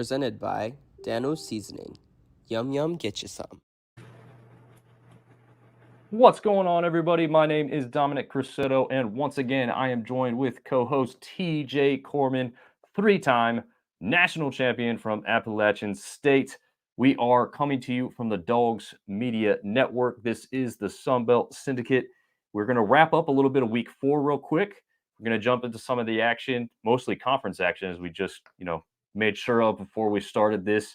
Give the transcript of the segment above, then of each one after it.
presented by Dano's Seasoning. Yum yum, get you some. What's going on, everybody? My name is Dominick TJ, and once again, I am joined with co-host TJ Corman, three-time national champion from Appalachian State. We are coming to you from the Dogs Media Network. This is the Sunbelt Syndicate. We're going to wrap up a little bit of week 4 real quick. We're going to jump into some of the action, mostly conference action, as we just, made sure of before we started this.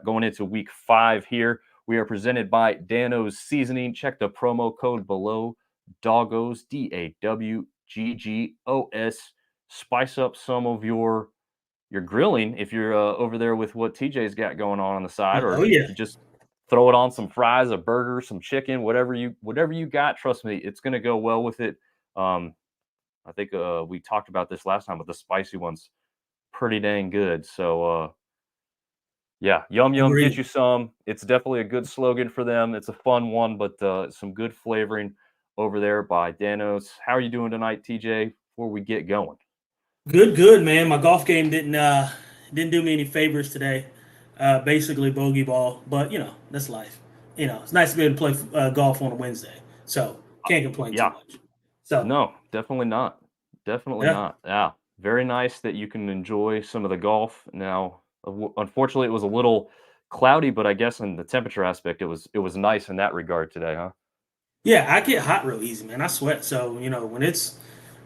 Going into week 5 here. We are presented by Dano's Seasoning. Check the promo code below, Doggos, DAWGGOS. Spice up some of your grilling if you're over there with what TJ's got going on the side, or you just throw it on some fries, a burger, some chicken, whatever you got. Trust me, it's going to go well with it. I think we talked about this last time, but the spicy one's pretty dang good. So, yeah, yum yum, get you some. It's definitely a good slogan for them. It's a fun one, but some good flavoring over there by Dano's. How are you doing tonight, TJ, before we get going? Good, man. My golf game didn't do me any favors today. Basically bogey ball, but that's life. It's nice to be able to play golf on a Wednesday, so can't complain too much. So no, definitely not. Not. Yeah, very nice that you can enjoy some of the golf now. Unfortunately, it was a little cloudy, but I guess in the temperature aspect, it was nice in that regard today, huh? Yeah, I get hot real easy, man. I sweat, so when it's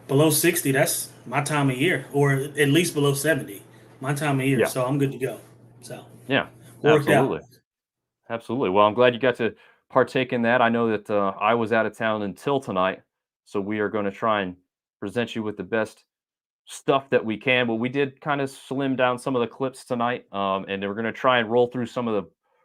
below 60, that's my time of year, or at least below 70, my time of year. Yeah. So I'm good to go. So yeah, absolutely. Well, I'm glad you got to partake in that. I know that I was out of town until tonight, so we are going to try and present you with the best stuff that we can, but we did kind of slim down some of the clips tonight, and we're going to try and roll through some of the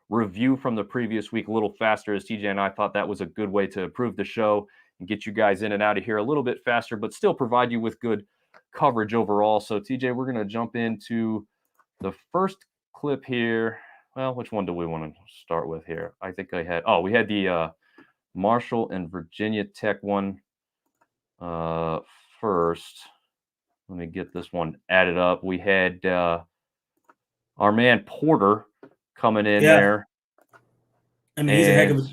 review from the previous week a little faster, as TJ and I thought that was a good way to improve the show and get you guys in and out of here a little bit faster, but still provide you with good coverage overall. So TJ, we're going to jump into the first clip here. Well, which one do we want to start with here? I think we had the Marshall and Virginia Tech one first. Let me get this one added up. We had our man Porter coming in there. I mean,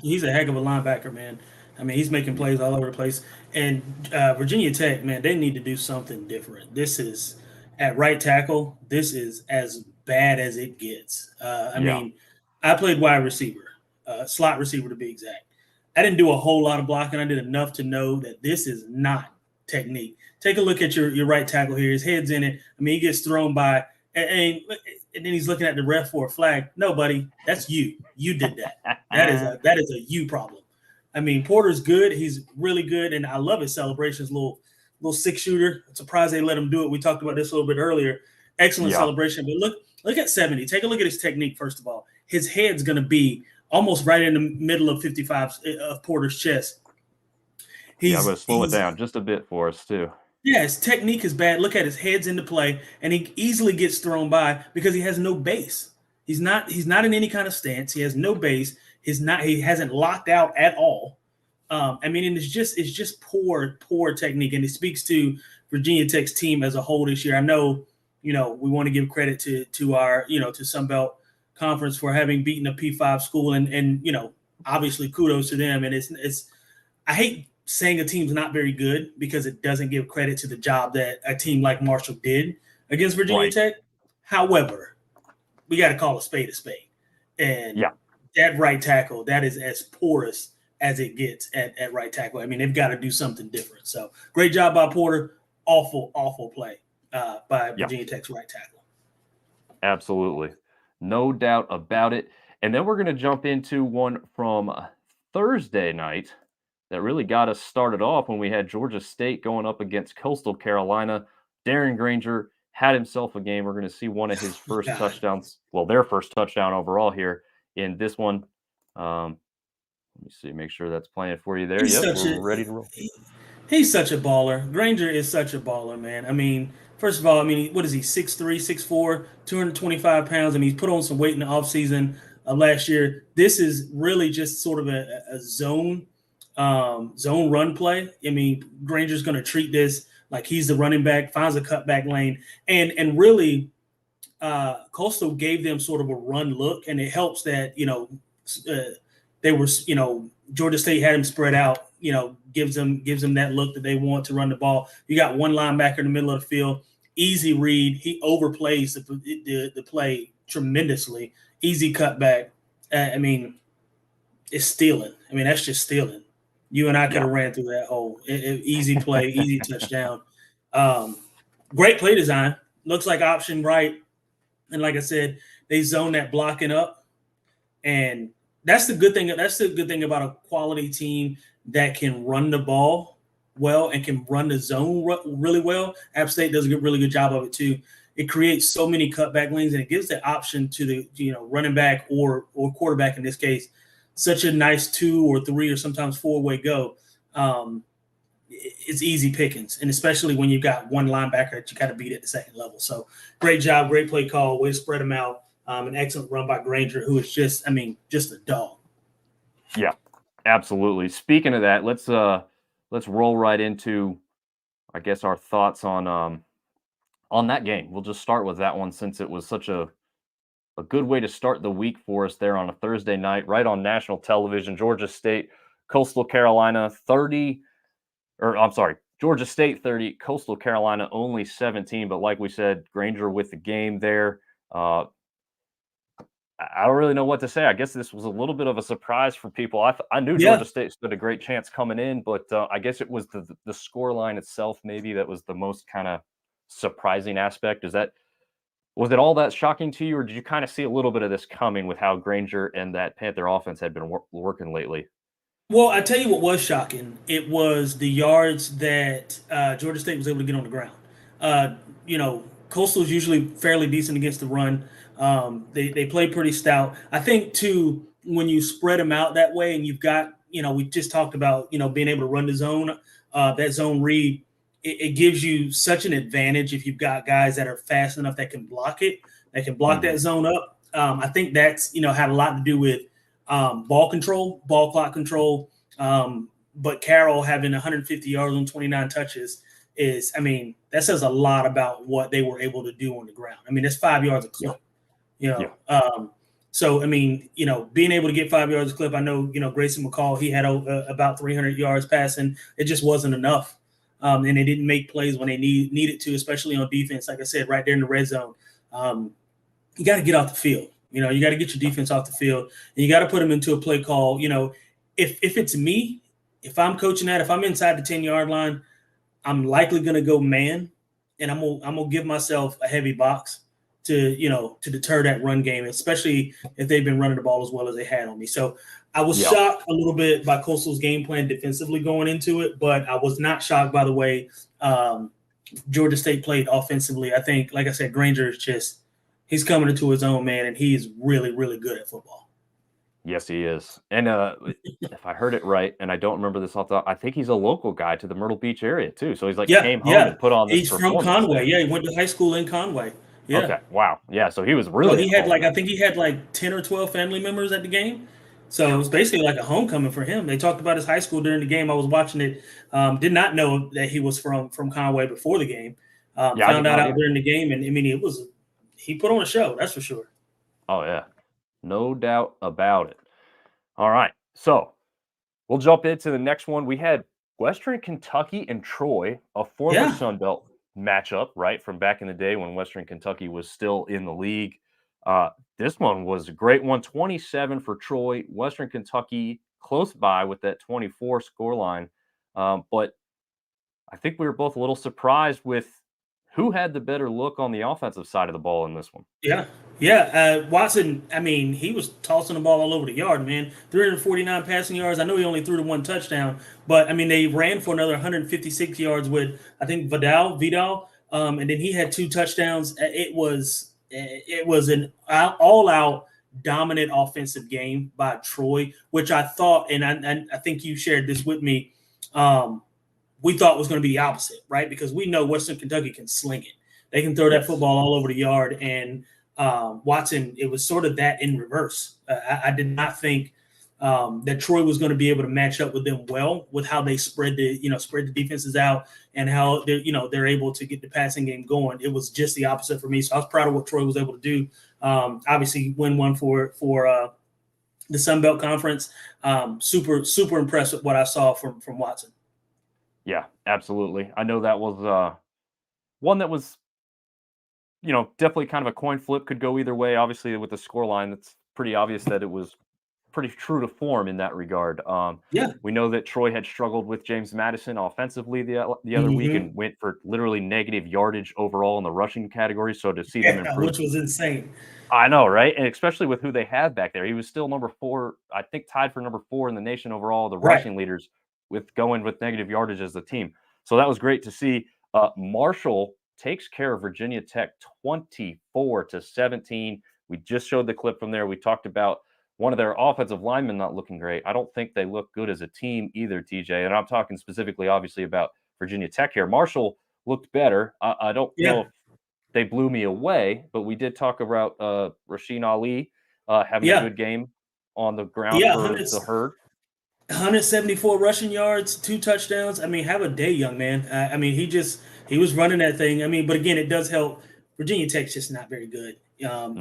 he's a heck of a linebacker, man. I mean, he's making plays all over the place. And Virginia Tech, man, they need to do something different. This is at right tackle. This is as bad as it gets. I mean, I played wide receiver, slot receiver to be exact. I didn't do a whole lot of blocking. I did enough to know that this is not technique. Take a look at your right tackle here. His head's in it. I mean, he gets thrown by, and then he's looking at the ref for a flag. No, buddy, that's you. You did that. That is a you problem. I mean, Porter's good. He's really good, and I love his celebrations. Little 6-shooter. I'm surprised they let him do it. We talked about this a little bit earlier. Excellent celebration. But look at 70. Take a look at his technique first of all. His head's going to be almost right in the middle of 55 of Porter's chest. I'm going to slow it down just a bit for us too. Yeah, his technique is bad. Look at his head's into play, and he easily gets thrown by because he has no base. He's not in any kind of stance. He has no base. He hasn't locked out at all. I mean, and it's just poor technique, and it speaks to Virginia Tech's team as a whole this year. I know, we want to give credit to our, to Sunbelt Conference for having beaten a P5 school, and obviously kudos to them. And it's I hate saying a team's not very good because it doesn't give credit to the job that a team like Marshall did against Virginia Tech. However, we got to call a spade. And that right tackle, that is as porous as it gets at right tackle. I mean, they've got to do something different. So great job by Porter. Awful play by Virginia Tech's right tackle. Absolutely. No doubt about it. And then we're going to jump into one from Thursday night that really got us started off when we had Georgia State going up against Coastal Carolina. Darren Granger had himself a game. We're going to see one of his first touchdowns. Well, their first touchdown overall here in this one. Let me see, make sure that's playing for you there. We're ready to roll. He's such a baller. Granger is such a baller, man. I mean, first of all, what is he, 6'3", 6'4", 225 pounds? I mean, he's put on some weight in the offseason last year. This is really just sort of a zone run play. I mean, Granger's going to treat this like he's the running back, finds a cutback lane, and really Coastal gave them sort of a run look, and it helps that they were Georgia State had him spread out. Gives them that look that they want to run the ball. You got one linebacker in the middle of the field, easy read. He overplays the play tremendously. Easy cutback. It's stealing. That's just stealing. You and I could have ran through that hole. Easy play, easy touchdown. Great play design. Looks like option right. And like I said, they zone that blocking up. And that's the good thing. That's the good thing about a quality team that can run the ball well and can run the zone really well. App State does a really good job of it too. It creates so many cutback lanes, and it gives the option to the running back or quarterback in this case such a nice 2 or 3 or sometimes 4-way go. It's easy pickings, and especially when you've got one linebacker that you got to beat at the second level. So great job, great play call, way to spread them out. An excellent run by Granger, who is just a dog. Yeah, absolutely. Speaking of that, let's roll right into, I guess, our thoughts on that game. We'll just start with that one since it was such a good way to start the week for us there on a Thursday night, right on national television. Georgia State, Coastal Carolina 30, Georgia State 30, Coastal Carolina only 17. But like we said, Granger with the game there. I don't really know what to say. I guess this was a little bit of a surprise for people. I knew Georgia State stood a great chance coming in, but I guess it was the score line itself maybe that was the most kind of surprising aspect. Was it all that shocking to you, or did you kind of see a little bit of this coming with how Granger and that Panther offense had been working lately? Well, I tell you what was shocking. It was the yards that Georgia State was able to get on the ground. Coastal is usually fairly decent against the run. They play pretty stout. I think, too, when you spread them out that way and you've got, we just talked about, being able to run the zone, that zone read, it gives you such an advantage if you've got guys that are fast enough that can block it, that can block that zone up. I think that's, had a lot to do with ball control, ball clock control. But Carroll having 150 yards on 29 touches that says a lot about what they were able to do on the ground. That's 5 yards a clip, So, being able to get 5 yards a clip, I know, Grayson McCall, he had about 300 yards passing. It just wasn't enough. And they didn't make plays when they needed to, especially on defense. Like I said, right there in the red zone, you got to get off the field. You got to get your defense off the field, and you got to put them into a play call. If it's me, if I'm coaching that, if I'm inside the 10-yard line, I'm likely going to go man, and I'm gonna give myself a heavy box to deter that run game, especially if they've been running the ball as well as they had on me. So I was shocked a little bit by Coastal's game plan defensively going into it, but I was not shocked by the way Georgia State played offensively. I think, like I said, Granger is he's coming into his own, man, and he's really, really good at football. Yes, he is. And if I heard it right, and I don't remember this off the top, I think he's a local guy to the Myrtle Beach area too. So he's came home and put on this He's from Conway. Yeah, he went to high school in Conway. Yeah. Okay. Wow. Yeah. So he was really. So he had I think he had 10 or 12 family members at the game. So it was basically like a homecoming for him. They talked about his high school during the game. I was watching it. Did not know that he was from Conway before the game. Found out during the game, and he put on a show. That's for sure. Oh yeah, no doubt about it. All right, so we'll jump into the next one. We had Western Kentucky and Troy, a former Sun Belt matchup, right, from back in the day when Western Kentucky was still in the league. This one was a great one, 27 for Troy. Western Kentucky close by with that 24 scoreline. But I think we were both a little surprised with who had the better look on the offensive side of the ball in this one. Yeah. Watson, he was tossing the ball all over the yard, man. 349 passing yards. I know he only threw the one touchdown, but, they ran for another 156 yards with, I think, Vidal. And then he had 2 touchdowns. It was an all-out dominant offensive game by Troy, which I thought, and I think you shared this with me, we thought was going to be the opposite, right? Because we know Western Kentucky can sling it. They can throw that football all over the yard. And Watson, it was sort of that in reverse. I did not think that Troy was going to be able to match up with them well with how they spread the defenses out and how they're able to get the passing game going. It was just the opposite for me. So I was proud of what Troy was able to do. Obviously, win one for the Sun Belt Conference. Super impressed with what I saw from Watson. Yeah, absolutely. I know that was one that was, definitely kind of a coin flip, could go either way. Obviously, with the scoreline, it's pretty obvious that it was pretty true to form in that regard. Yeah. We know that Troy had struggled with James Madison offensively the other week and went for literally negative yardage overall in the rushing category. So to see them improve, which was insane. I know, right? And especially with who they have back there. He was still number 4, I think tied for number 4 in the nation overall, the rushing leaders with going with negative yardage as the team. So that was great to see. Marshall takes care of Virginia Tech 24-17. We just showed the clip from there. We talked about one of their offensive linemen not looking great. I don't think they look good as a team either, TJ. And I'm talking specifically, obviously, about Virginia Tech here. Marshall looked better. I don't know if they blew me away, but we did talk about Rasheen Ali having a good game on the ground for the Herd. 174 rushing yards, 2 touchdowns. I mean, have a day, young man. I mean, he was running that thing. I mean, but again, it does help. Virginia Tech's just not very good. No.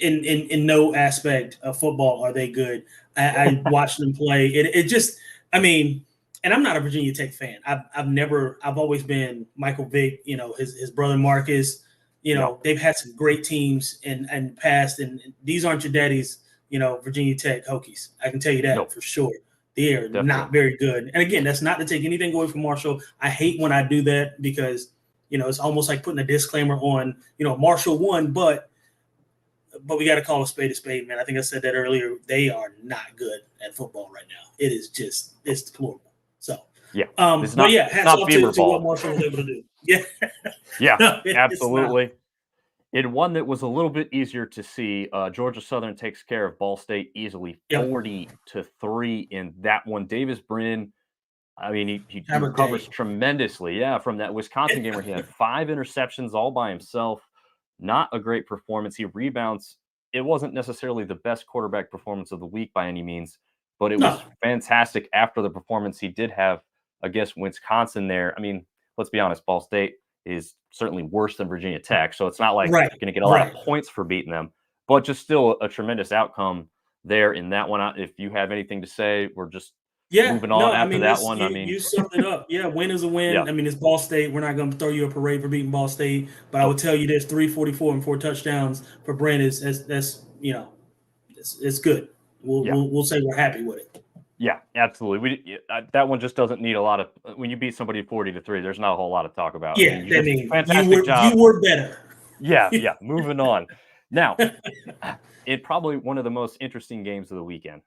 In no aspect of football are they good. I watched them play. It just, I mean, and I'm not a Virginia Tech fan. I've always been Michael Vick, his brother Marcus. They've had some great teams in the past, and these aren't your daddy's, Virginia Tech Hokies. I can tell you that for sure. They are not very good. And again, that's not to take anything away from Marshall. I hate when I do that because, it's almost like putting a disclaimer on, Marshall won, but we got to call a spade, man. I think I said that earlier. They are not good at football right now. It is just, it's deplorable. So, hats off to what Marshall was able to do. Yeah, absolutely. In one that was a little bit easier to see, Georgia Southern takes care of Ball State easily, 40-3 in that one. Davis Brin, I mean, he recovers tremendously, from that Wisconsin game where he had 5 interceptions all by himself. Not a great performance. He rebounds. It wasn't necessarily the best quarterback performance of the week by any means, but it was fantastic after the performance he did have against Wisconsin there. I mean, let's be honest, Ball State is certainly worse than Virginia Tech, so it's not like you're going to get a lot of points for beating them, but just still a tremendous outcome there in that one. If you have anything to say, we're just moving on after that one. You summed it up. Win is a win. I mean, it's Ball State. We're not going to throw you a parade for beating Ball State, but I would tell you this: 344 and 4 touchdowns for Brent that's it's good. We'll say we're happy with it. Yeah, absolutely. That one just doesn't need a lot of. When you beat somebody 40-3, there's not a whole lot to talk about. Fantastic job. You were better. Yeah. Moving on. Now, probably one of the most interesting games of the weekend.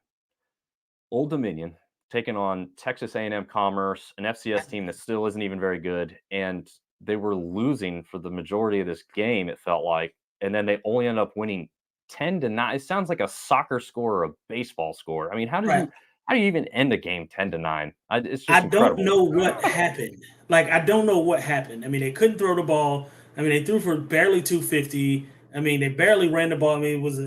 Old Dominion taking on Texas A&M Commerce, an FCS team that still isn't even very good, and they were losing for the majority of this game. It felt like, and then they only end up winning 10-9. It sounds like a soccer score or a baseball score. I mean, how do you even end a game 10-9? It's just incredible. Don't know what happened. I don't know what happened. I mean, they couldn't throw the ball. I mean, they threw for barely 250. I mean, they barely ran the ball. I mean, it was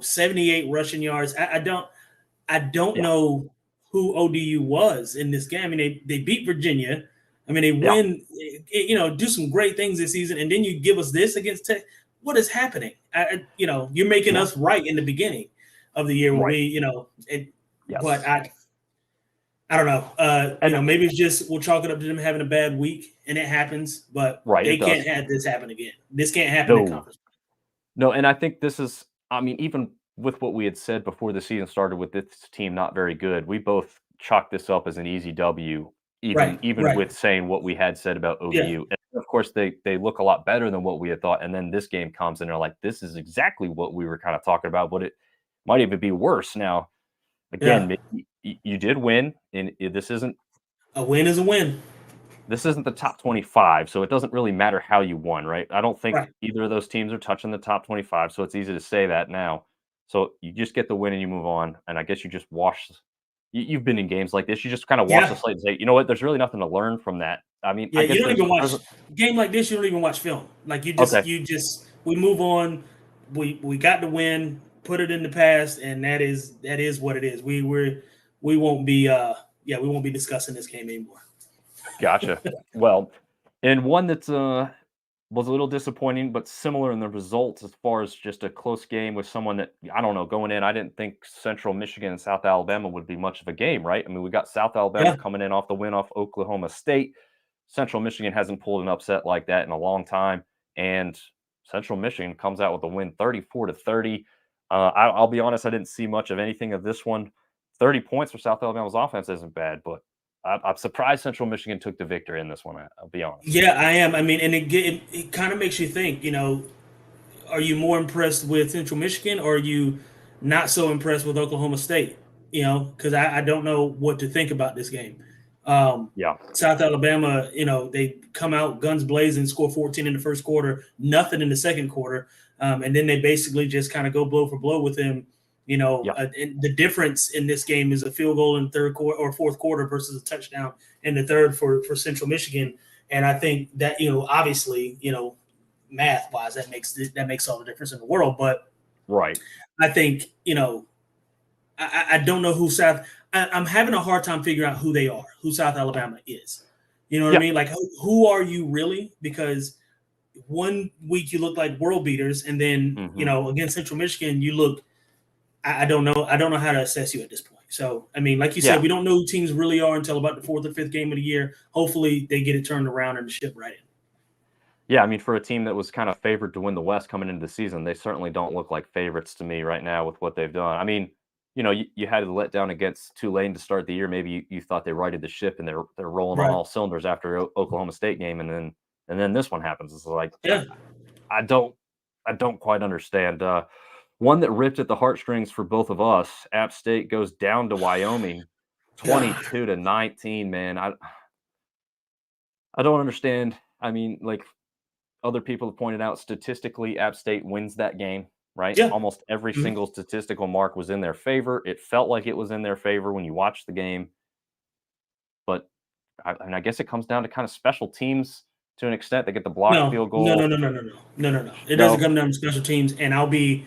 78 rushing yards. I don't know who ODU was in this game. I mean, they beat Virginia. I mean, they win, do some great things this season, and then you give us this against Tech. What is happening? You're making us right in the beginning of the year when but I don't know. Maybe it's just we'll chalk it up to them having a bad week, and it happens. But they can't have this happen again. This can't happen in conference. No, and I think this is. I mean, even with what we had said before the season started, with this team not very good, we both chalked this up as an easy W. Even with saying what we had said about ODU. Yeah. And of course, they look a lot better than what we had thought. And then this game comes, and they're like, this is exactly what we were kind of talking about, but it might even be worse now. Again, you did win, and this isn't a win is a win. This isn't the top 25, so it doesn't really matter how you won, right? I don't think either of those teams are touching the top 25, so it's easy to say that now. So you just get the win and you move on, and I guess you just wash. You've been in games like this. You just kind of wash the slate and say, you know what? There's really nothing to learn from that. I mean, I guess you don't even watch a game like this. You don't even watch film. Like we move on. We got the win. put it in the past, and that is what it is. We won't be we won't be discussing this game anymore. Gotcha. Well, and one that's was a little disappointing, but similar in the results as far as just a close game with someone that I don't know going in. I didn't think Central Michigan and South Alabama would be much of a game, right? I mean, we got South Alabama Yeah. coming in off the win off Oklahoma State. Central Michigan hasn't pulled an upset like that in a long time, and Central Michigan comes out with a win, 34-30. I'll be honest, I didn't see much of anything of this one. 30 points for South Alabama's offense isn't bad, but I'm surprised Central Michigan took the victory in this one. I'll be honest. Yeah, I am. I mean, and it kind of makes you think. Are you more impressed with Central Michigan, or are you not so impressed with Oklahoma State? Because I don't know what to think about this game. Yeah. South Alabama, they come out guns blazing, score 14 in the first quarter, nothing in the second quarter, and then they basically just kind of go blow for blow with them. And the difference in this game is a field goal in third quarter or fourth quarter versus a touchdown in the third for Central Michigan. And I think that, obviously, math wise, that makes all the difference in the world. But right, I think, I don't know who I'm having a hard time figuring out who they are, who South Alabama is. You know what I mean? Like, who are you really? Because one week you look like world beaters, and then, against Central Michigan, you look, I don't know how to assess you at this point. So, I mean, like you said, we don't know who teams really are until about the fourth or fifth game of the year. Hopefully they get it turned around and the ship right in. Yeah, I mean, for a team that was kind of favored to win the West coming into the season, they certainly don't look like favorites to me right now with what they've done. I mean, you had a letdown against Tulane to start the year. Maybe you thought they righted the ship and they're rolling on all cylinders after Oklahoma State game, and then this one happens. It's like, I don't quite understand. One that ripped at the heartstrings for both of us. App State goes down to Wyoming, 22-19. Man, I don't understand. I mean, like other people have pointed out, statistically, App State wins that game. Right? Yeah. Almost every single statistical mark was in their favor. It felt like it was in their favor when you watched the game. But I guess it comes down to kind of special teams to an extent. They get the block field goal. No. It doesn't come down to special teams. And I'll be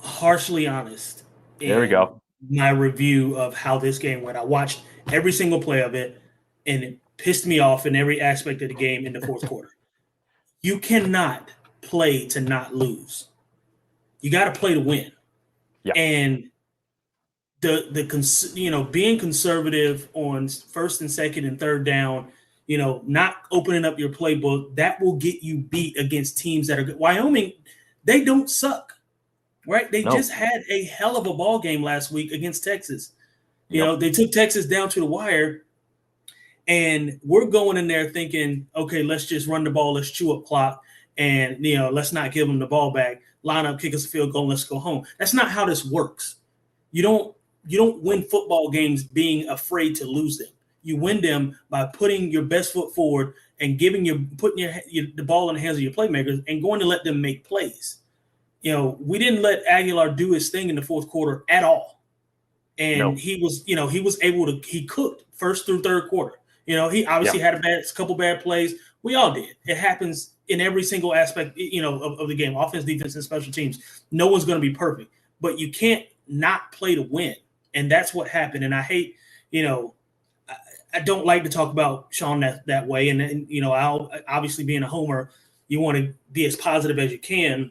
harshly honest. There we go. My review of how this game went. I watched every single play of it, and it pissed me off in every aspect of the game in the fourth quarter. You cannot play to not lose. You got to play to win. Yeah. And being conservative on first and second and third down, not opening up your playbook, that will get you beat against teams that are good. Wyoming, they don't suck, right? They just had a hell of a ball game last week against Texas. They took Texas down to the wire, and we're going in there thinking, okay, let's just run the ball, let's chew up clock, and let's not give them the ball back. Line up, kick us a field goal, let's go home. That's not how this works. You don't win football games being afraid to lose them. You win them by putting your best foot forward and putting the ball in the hands of your playmakers and going to let them make plays. We didn't let Aguilar do his thing in the fourth quarter at all. And he was able to, he cooked first through third quarter. He obviously had a couple bad plays. We all did. It happens in every single aspect, of the game, offense, defense, and special teams. No one's going to be perfect, but you can't not play to win. And that's what happened. And I hate, I don't like to talk about Sean that way. And I'll obviously, being a homer, you want to be as positive as you can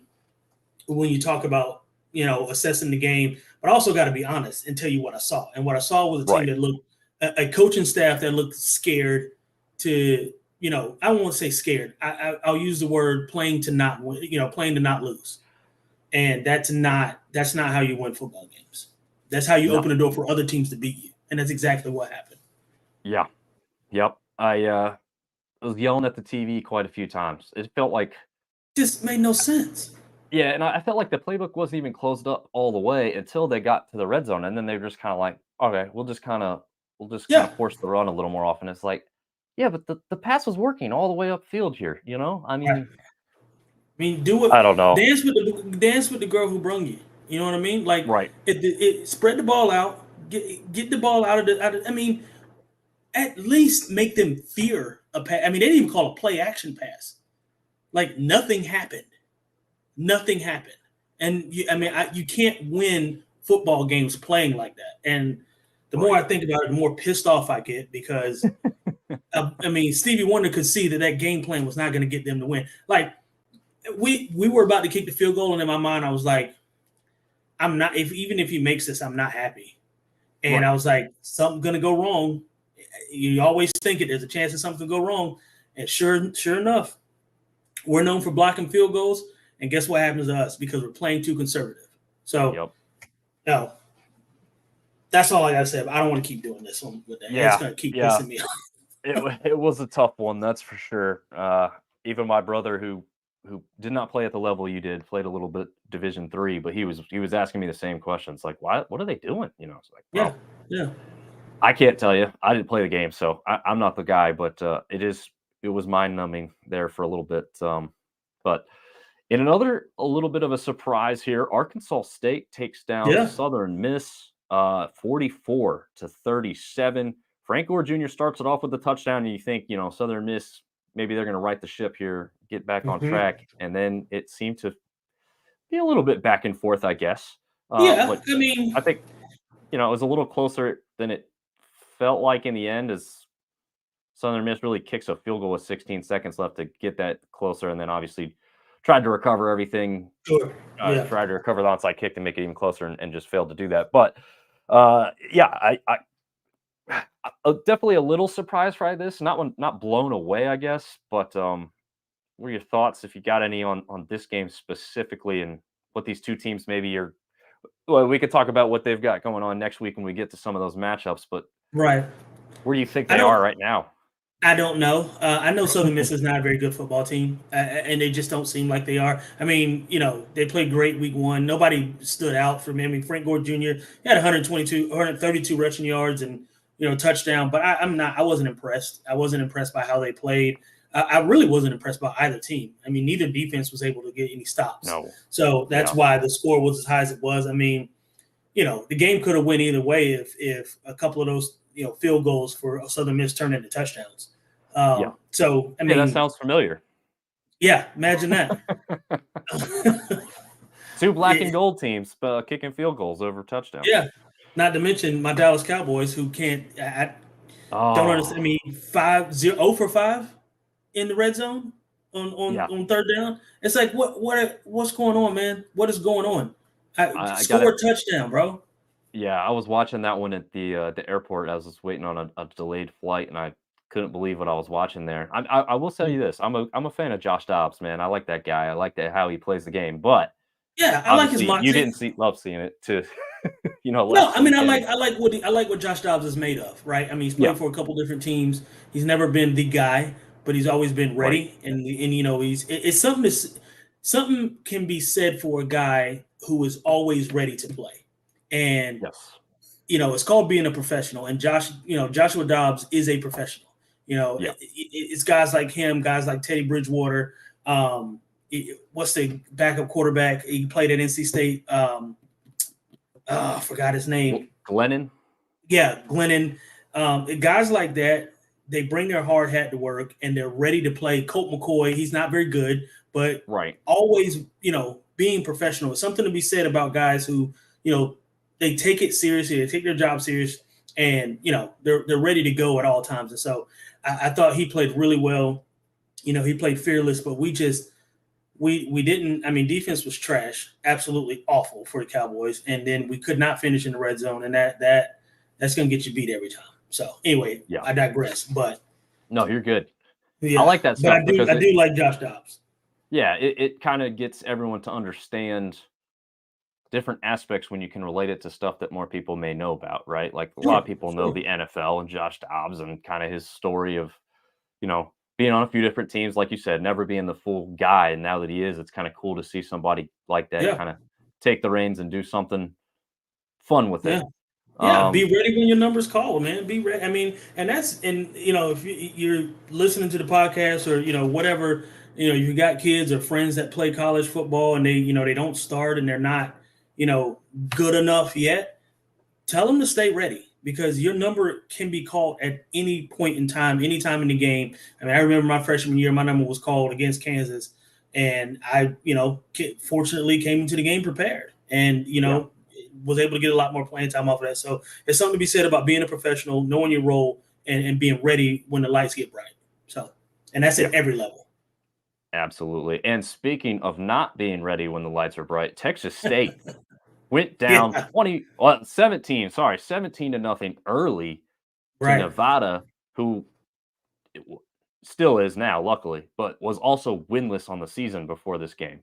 when you talk about, assessing the game, but I also got to be honest and tell you what I saw. And what I saw was a team that looked, a coaching staff that looked scared to, I don't want to say scared. I'll use the word playing to not win, playing to not lose. And that's not how you win football games. That's how you open the door for other teams to beat you. And that's exactly what happened. Yeah. Yep. I was yelling at the TV quite a few times. It felt like just made no sense. Yeah, and I felt like the playbook wasn't even closed up all the way until they got to the red zone, and then they were just kind of like, okay, we'll just kind of force the run a little more often. It's like, yeah, but the pass was working all the way upfield here. I mean, do it. I don't know. Dance with the girl who brung you. You know what I mean? Like, right. It spread the ball out. Get the ball out of the. I mean, at least make them fear a pass. I mean, they didn't even call a play action pass. Like nothing happened. And you can't win football games playing like that. And the more I think about it, the more pissed off I get because, Stevie Wonder could see that game plan was not going to get them to win. Like, we were about to kick the field goal, and in my mind, I was like, even if he makes this, I'm not happy. And I was like, something's going to go wrong. You always think it. There's a chance that something will go wrong. And sure enough, we're known for blocking field goals. And guess what happens to us? Because we're playing too conservative. So, no, that's all I got to say. I don't want to keep doing this one with that. Yeah, it's going to keep pissing me off. It was a tough one, that's for sure. Even my brother, who did not play at the level you did, played a little bit Division III, but he was asking me the same questions, like, what are they doing? It's like, well, yeah. I can't tell you. I didn't play the game, so I'm not the guy. But it was mind numbing there for a little bit. But in a little bit of a surprise here, Arkansas State takes down Southern Miss 44-37. Frank Gore Jr. starts it off with a touchdown, and you think, Southern Miss, maybe they're going to right the ship here, get back on track. And then it seemed to be a little bit back and forth, I guess. I think, it was a little closer than it felt like in the end, as Southern Miss really kicks a field goal with 16 seconds left to get that closer, and then obviously tried to recover everything. Tried to recover the onside kick to make it even closer, and just failed to do that. But I definitely a little surprised by this. Not blown away, I guess. But what are your thoughts, if you got any, on this game specifically, and what these two teams maybe are? Well, we could talk about what they've got going on next week when we get to some of those matchups. But where do you think they are right now? I don't know. I know Southern Miss is not a very good football team, and they just don't seem like they are. They played great week one. Nobody stood out for me. Frank Gore Jr. He had 132 rushing yards and touchdown. But I wasn't impressed. I wasn't impressed by how they played. I really wasn't impressed by either team. Neither defense was able to get any stops. No. So that's why the score was as high as it was. The game could have went either way if a couple of those field goals for Southern Miss turned into touchdowns. So that sounds familiar. Yeah, imagine that. Two black and gold teams kicking field goals over touchdowns. Yeah, not to mention my Dallas Cowboys, who can't. Don't understand. 0 for 5 in the red zone on third down. It's like what's going on, man? What is going on? Score a touchdown, bro. Yeah, I was watching that one at the airport. I was just waiting on a delayed flight, and I couldn't believe what I was watching there. I will tell you this: I'm a fan of Josh Dobbs, man. I like that guy. I like how he plays the game. But I like his mindset. You didn't love seeing it too. No, I like what Josh Dobbs is made of, right? He's played for a couple different teams. He's never been the guy, but he's always been ready, and it's something can be said for a guy who is always ready to play. And it's called being a professional. And Joshua Dobbs is a professional. It's guys like him, guys like Teddy Bridgewater. What's the backup quarterback? He played at NC State. I forgot his name. Glennon. Yeah, Glennon. Guys like that, they bring their hard hat to work and they're ready to play. Colt McCoy, he's not very good, but always, being professional. It's something to be said about guys who, they take it seriously, they take their job serious, and they're ready to go at all times. And so I thought he played really well. He played fearless, but we didn't. Defense was trash, absolutely awful for the Cowboys, and then we could not finish in the red zone, and that's going to get you beat every time. So anyway, I digress. But no, you're good. I like that stuff. But I do like Josh Dobbs. Yeah, it kind of gets everyone to understand different aspects when you can relate it to stuff that more people may know about, right? Like a lot of people know the NFL and Josh Dobbs and kind of his story of, being on a few different teams, like you said, never being the full guy. And now that he is, it's kind of cool to see somebody like that kind of take the reins and do something fun with it. Yeah, be ready when your number's called, man. Be ready. If you're listening to the podcast or, whatever, you got kids or friends that play college football and they don't start and they're not, good enough yet, tell them to stay ready because your number can be called at any point in time, anytime in the game. I remember my freshman year, my number was called against Kansas And I, fortunately came into the game prepared, and was able to get a lot more playing time off of that. So there's something to be said about being a professional, knowing your role, and being ready when the lights get bright. So, and that's at every level. Absolutely. And speaking of not being ready when the lights are bright, Texas State went down 17 to nothing early to Right. Nevada, who still is now, luckily, but was also winless on the season before this game.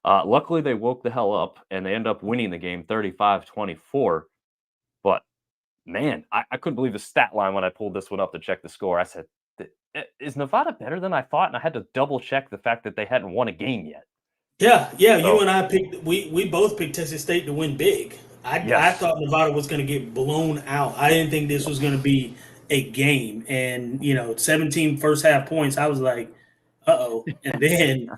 Luckily, they woke the hell up and they end up winning the game 35-24. But man, I couldn't believe the stat line when I pulled this one up to check the score. I said, is Nevada better than I thought? And I had to double check the fact that they hadn't won a game yet. Yeah. You So, and I picked. We both picked Texas State to win big. I yes. thought Nevada was going to get blown out. I didn't think this was going to be a game. And 17 first half points. I was like, uh-oh. And then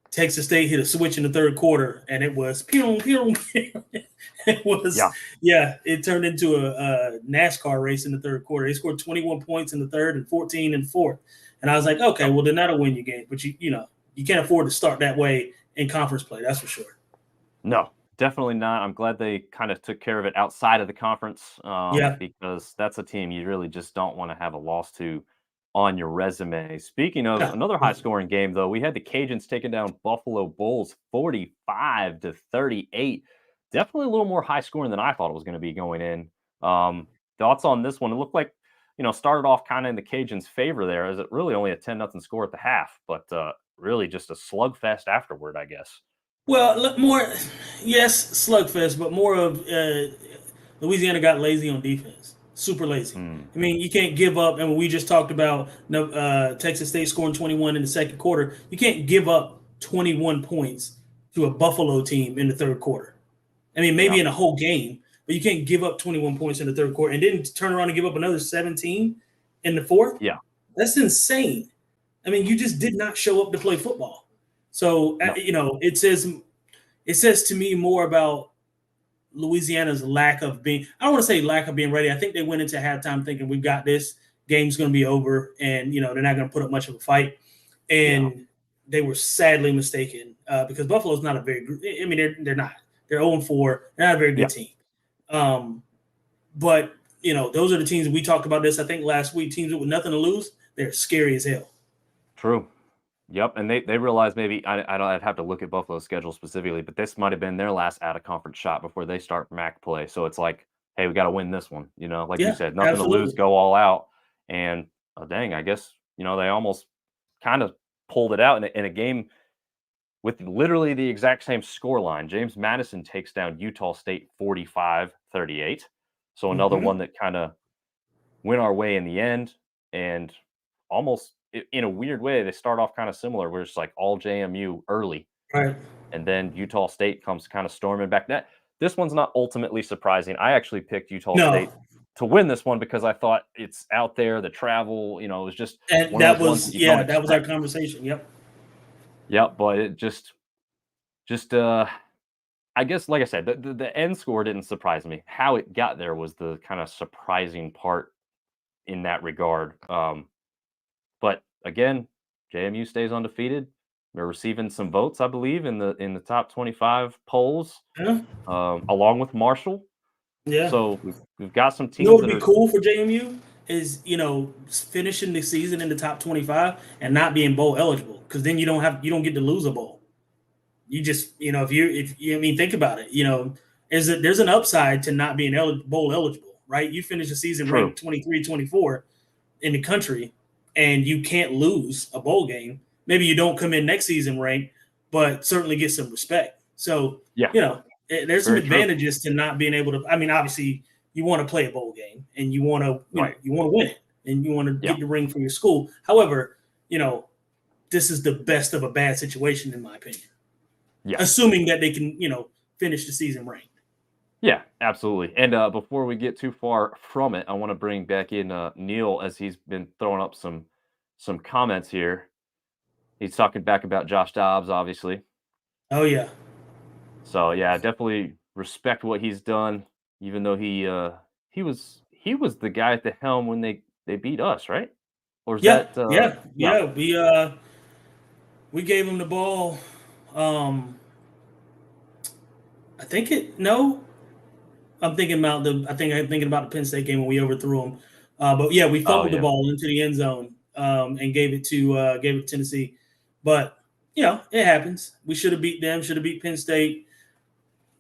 Texas State hit a switch in the third quarter, and it was pew, pew, pew. It was, it turned into a NASCAR race in the third quarter. They scored 21 points in the third and 14 in the fourth. And I was like, okay, well, then that'll win you game. But you can't afford to start that way in conference play. That's for sure. No, definitely not. I'm glad they kind of took care of it outside of the conference, because that's a team you really just don't want to have a loss to on your resume. Speaking of another high-scoring game, though, we had the Cajuns taking down Buffalo Bulls 45-38. Definitely a little more high-scoring than I thought it was going to be going in. Thoughts on this one? It looked like, started off kind of in the Cajuns' favor there, as it really only a 10-0 score at the half, but really just a slugfest afterward, I guess. Well, yes, slugfest, but more of Louisiana got lazy on defense. Super lazy. I mean, you can't give up. And we just talked about Texas State scoring 21 in the second quarter. You can't give up 21 points to a Buffalo team in the third quarter. I mean, maybe in a whole game, but you can't give up 21 points in the third quarter and then turn around and give up another 17 in the fourth. Yeah. That's insane. I mean, you just did not show up to play football. So, it says to me more about Louisiana's lack of being, I don't want to say lack of being ready. I think they went into halftime thinking we've got this, game's going to be over, and, they're not going to put up much of a fight. And they were sadly mistaken because Buffalo's not a very good, I mean, they're not. They're 0-4. They're not a very good team. But, those are the teams, we talked about this, I think, last week, teams with nothing to lose, they're scary as hell. True. Yep, and they realized maybe I'd have to look at Buffalo's schedule specifically, but this might have been their last out-of-conference shot before they start MAC play. So it's like, hey, we got to win this one. Like you said, nothing to lose, go all out. And dang, I guess they almost kind of pulled it out in a game with literally the exact same score line. James Madison takes down Utah State 45-38. So another one that kind of went our way in the end, and almost in a weird way, they start off kind of similar, where it's like all JMU early. Right. And then Utah State comes kind of storming back. This one's not ultimately surprising. I actually picked Utah State to win this one because I thought it's out there, the travel, it was just that was our conversation. Yep, but it just I guess, like I said, the end score didn't surprise me. How it got there was the kind of surprising part in that regard. But again, JMU stays undefeated. They're receiving some votes, I believe, in the top 25 polls, along with Marshall. Yeah. So we've got some teams. What would be cool for JMU is finishing the season in the top 25 and not being bowl eligible, because then you don't get to lose a bowl. You just think about it. There's an upside to not being bowl eligible, right? You finish the season ranked 23, 24 in the country, and you can't lose a bowl game. Maybe you don't come in next season ranked, but certainly get some respect. So, there's some advantages to not being able to. I mean, obviously, you want to play a bowl game, and you want to you want to win it, and you want to get the ring for your school. However, this is the best of a bad situation, in my opinion. Yeah. Assuming that they can, finish the season ranked. Yeah, absolutely. And before we get too far from it, I want to bring back in Neil, as he's been throwing up some comments here. He's talking back about Josh Dobbs, obviously. Oh yeah. So yeah, definitely respect what he's done, even though he was the guy at the helm when they beat us, right? Or is that We We gave them the ball. I think it. No, I'm thinking about I'm thinking about the Penn State game when we overthrew them. But yeah, we Oh fumbled the yeah, ball into the end zone and gave it to Tennessee. But it happens. We should have beat them. Should have beat Penn State.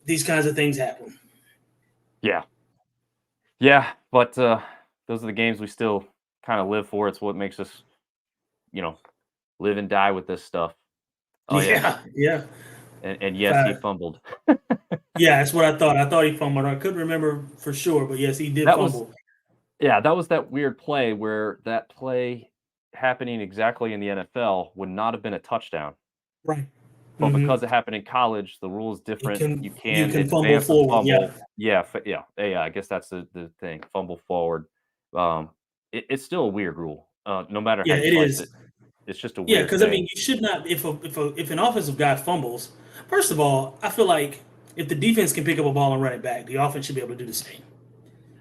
These kinds of things happen. yeah, yeah. But those are the games we still kind of live for. It's what makes us, live and die with this stuff. Oh yeah, Yeah. and yes, he fumbled. Yeah, that's what I thought. I thought he fumbled. I couldn't remember for sure, but yes, he did That was fumble. that was that weird play where that play happening exactly in the NFL would not have been a touchdown. Right. But Mm-hmm. because it happened in college, the rule is different. You You can can fumble advance a forward. fumble. Yeah. Yeah. I guess that's the thing. Fumble forward. It's still a weird rule. No matter how Yeah, you it slice is. it, it's just a Yeah, weird because I mean, thing. you should not. If an offensive guy fumbles, first of all, I feel like if the defense can pick up a ball and run it back, the offense should be able to do the same.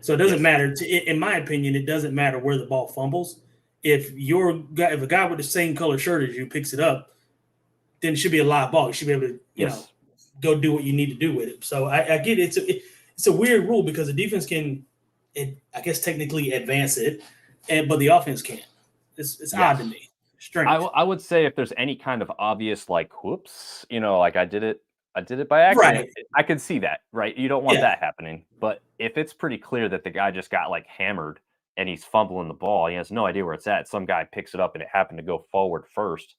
So it doesn't Yes. matter. In my opinion, it doesn't matter where the ball fumbles. If a guy with the same color shirt as you picks it up, then it should be a live ball. You should be able to, Yes. go do what you need to do with it. So I get it. It's a weird rule because the defense can, I guess technically advance it, but the offense can't. It's odd to Yes. me. Strange. I would say if there's any kind of obvious like whoops, like I did it by accident, Right. I could see that, right? You don't want Yeah. that happening. But if it's pretty clear that the guy just got like hammered and he's fumbling the ball, he has no idea where it's at. Some guy picks it up and it happened to go forward first.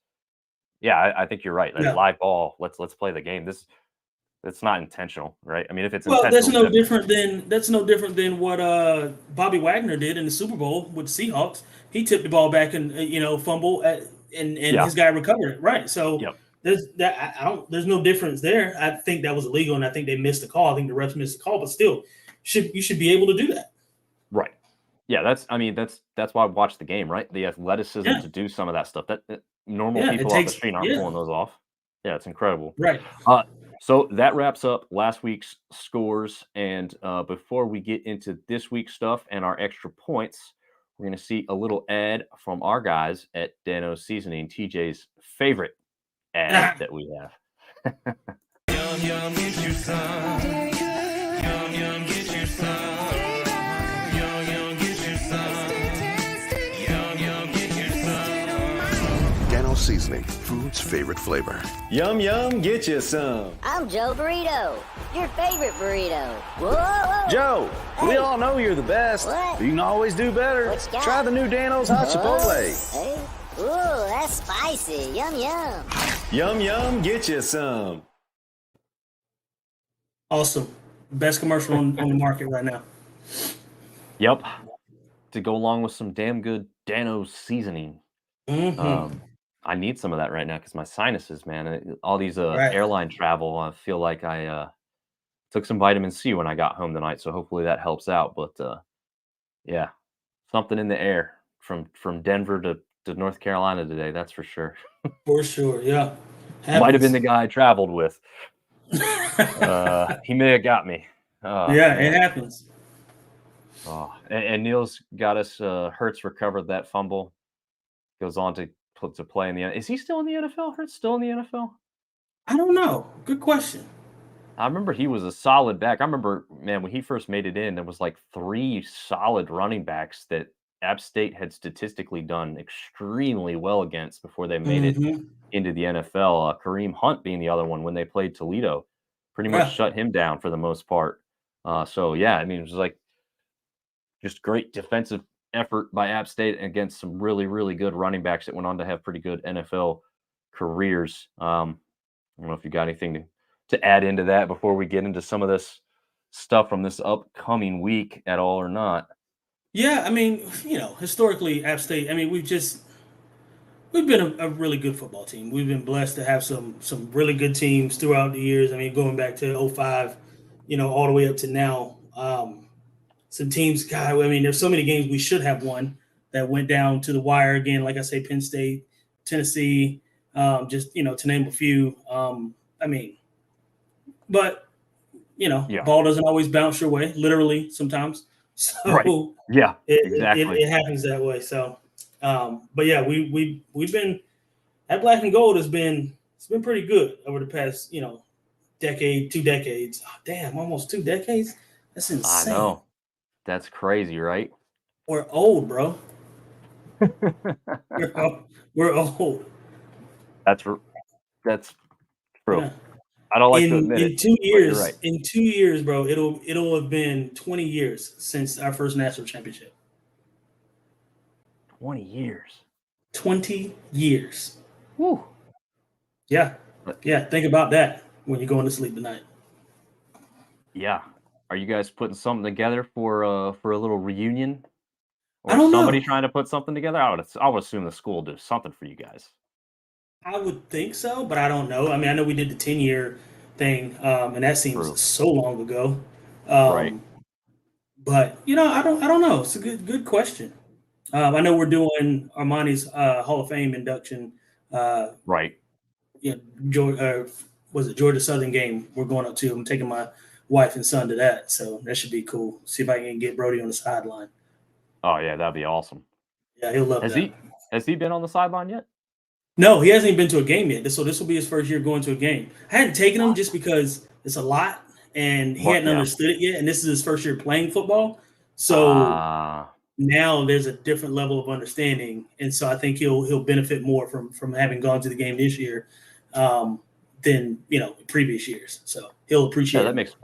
Yeah, I think you're right. That Yeah. live ball, let's play the game. It's not intentional, right? I mean, if it's Well, that's intentional, no then different than what Bobby Wagner did in the Super Bowl with the Seahawks. He tipped the ball back and fumble and yeah, his guy recovered it. Right. So yep, there's no difference there. I think that was illegal and I think they missed the call. I think the refs missed the call, but still you should be able to do that. right. Yeah, that's why I watched the game, right? The athleticism Yeah. to do some of that stuff that normal Yeah. It people off the takes street aren't pulling those off. Yeah, it's incredible. right. So that wraps up last week's scores. And before we get into this week's stuff and our extra points, we're going to see a little ad from our guys at Dano's Seasoning, TJ's favorite ad that we have. Yum, yum, get you some. Yum, yum, get you some. Yum, yum, get you some. Yum, yum, get you some. Dano Seasoning, food's favorite flavor. Yum, yum, get you some. I'm Joe Burrito, your favorite burrito. Whoa, whoa. Joe, we Hey. all know you're the best. What? But you can always do better. What you got? Try the new Dano's Hot Chipotle. Hey. Ooh, that's spicy. Yum, yum. Yum, yum, get you some. Awesome. Best commercial on the market right now. Yep. To go along with some damn good Dano's Seasoning. Mm-hmm. I need some of that right now because my sinuses, man, all these Right. airline travel, I feel like I took some vitamin C when I got home tonight, so hopefully that helps out. But yeah, something in the air from Denver to North Carolina today, that's for sure. For sure. Yeah. Might have been the Happens. guy I traveled with. He may have got me. Yeah, it Man. happens. Oh, and Neil's got us. Hurts recovered that fumble. Goes on to play in the. Is he still in the NFL? Hurts still in the NFL? I don't know. Good question. I remember he was a solid back. I remember, man, when he first made it in, there was like 3 solid running backs that App State had statistically done extremely well against before they made it Mhm. into the NFL. Kareem Hunt being the other one when they played Toledo, pretty much Yeah. shut him down for the most part. So yeah, I mean, it was like just great defensive effort by App State against some really, really good running backs that went on to have pretty good NFL careers. I don't know if you got anything to add into that before we get into some of this stuff from this upcoming week at all or not. Yeah, I mean, historically, App State. I mean, we've been a really good football team. We've been blessed to have some really good teams throughout the years. I mean, going back to '05, all the way up to now. Some teams, God, I mean, there's so many games we should have won that went down to the wire again. Like I say, Penn State, Tennessee, just to name a few. I mean, but Yeah. ball doesn't always bounce your way, literally sometimes. So Right. Yeah, it exactly. happens that way. So, but yeah, we've been that black and gold it's been pretty good over the past, decade, 2 decades. Oh, damn, almost 2 decades. That's I insane. know. That's crazy, right? We're old, bro. We're old. That's true. Yeah. I don't like to In admit it, 2 but you're years, right. in 2 years, bro, it'll have been 20 years since our first national championship. 20 years. 20 years. Whew. Yeah. But Yeah. Think about that when you're going to sleep tonight. yeah, are you guys putting something together for a little reunion, I or don't somebody know. trying to put something together? I would assume the school will do something for you guys. I would think so, but I don't know. I mean, I know we did the 10-year thing, and that seems True. so long ago. Right. But I don't know. It's a good question. I know we're doing Armani's Hall of Fame induction. Right. Yeah, was it Georgia Southern game? We're going up to. I'm taking my wife and son to that, so that should be cool. See if I can get Brody on the sideline. Oh yeah, that'd be awesome. Yeah, he'll love Has that. he been on the sideline yet? No, he hasn't even been to a game yet. So this will be his first year going to a game. I hadn't taken him just because it's a lot, and he hadn't understood it yet. And this is his first year playing football, so now there's a different level of understanding, and so I think he'll benefit more from having gone to the game this year than previous years. So he'll appreciate it. That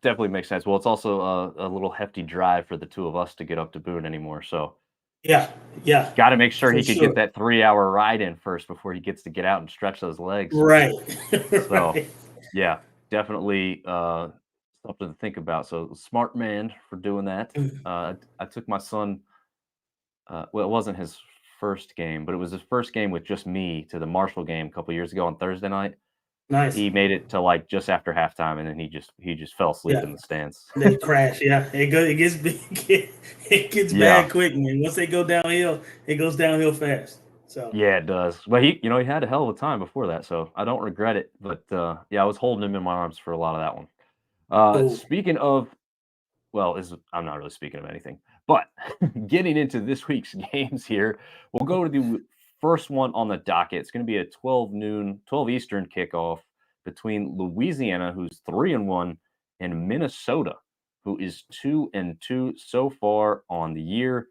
definitely makes sense. Well, it's also a little hefty drive for the two of us to get up to Boone anymore. So yeah, got to make sure for he could get that 3-hour ride in first before he gets to get out and stretch those legs. Right. So yeah, definitely something to think about. So smart man for doing that. I took my son. Well, it wasn't his first game, but it was his first game with just me to the Marshall game a couple years ago on Thursday night. Nice. He made it to like just after halftime, and then he just fell asleep in the stands. They crash. Yeah, it gets big. It gets bad quick, man. Once they go downhill, it goes downhill fast. So yeah, it does. But he had a hell of a time before that, so I don't regret it. But yeah, I was holding him in my arms for a lot of that one. Speaking of, I'm not really speaking of anything, but getting into this week's games here, we'll go to the first one on the docket. It's going to be a 12 Eastern kickoff between Louisiana, who's 3-1, and Minnesota, who is 2-2 so far on the year.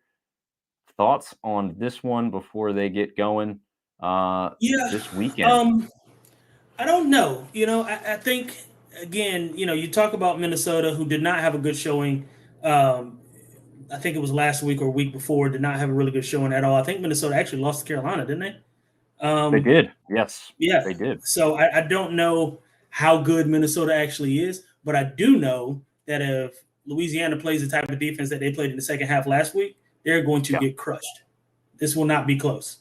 Thoughts on this one before they get going this weekend? I don't know. I think, again, you talk about Minnesota, who did not have a good showing. I think it was last week or week before, did not have a really good showing at all. I think Minnesota actually lost to Carolina, didn't they? They did. Yes. Yeah. They did. So I don't know how good Minnesota actually is, but I do know that if Louisiana plays the type of defense that they played in the second half last week, they're going to get crushed. This will not be close.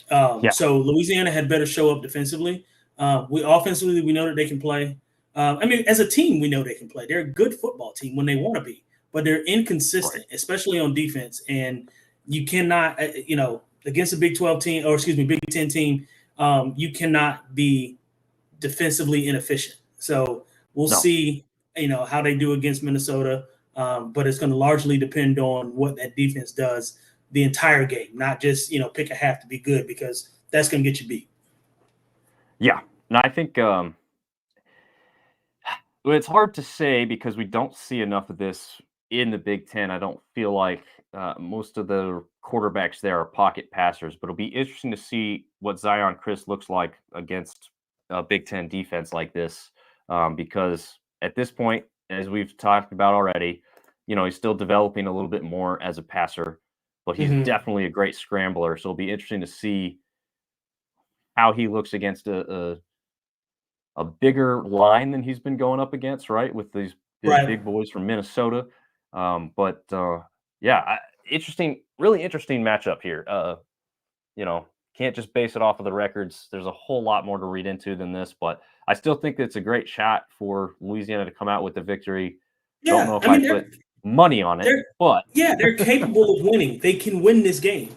So Louisiana had better show up defensively. Offensively, we know that they can play. As a team, we know they can play. They're a good football team when they want to be, but they're inconsistent, especially on defense. And you cannot, against a Big 12 team, or excuse me, Big 10 team, you cannot be defensively inefficient. So we'll see, how they do against Minnesota. But it's going to largely depend on what that defense does the entire game, not just, pick a half to be good, because that's going to get you beat. Yeah. And I think it's hard to say because we don't see enough of this in the Big Ten. I don't feel like most of the quarterbacks there are pocket passers, but it'll be interesting to see what Zion Chris looks like against a Big Ten defense like this, because at this point, as we've talked about already, he's still developing a little bit more as a passer, but he's definitely a great scrambler. So it'll be interesting to see how he looks against a bigger line than he's been going up against, right? With these big boys from Minnesota. Really interesting matchup here. Can't just base it off of the records. There's a whole lot more to read into than this, but I still think it's a great shot for Louisiana to come out with the victory. Yeah, don't know if I put money on it, but they're capable of winning. They can win this game.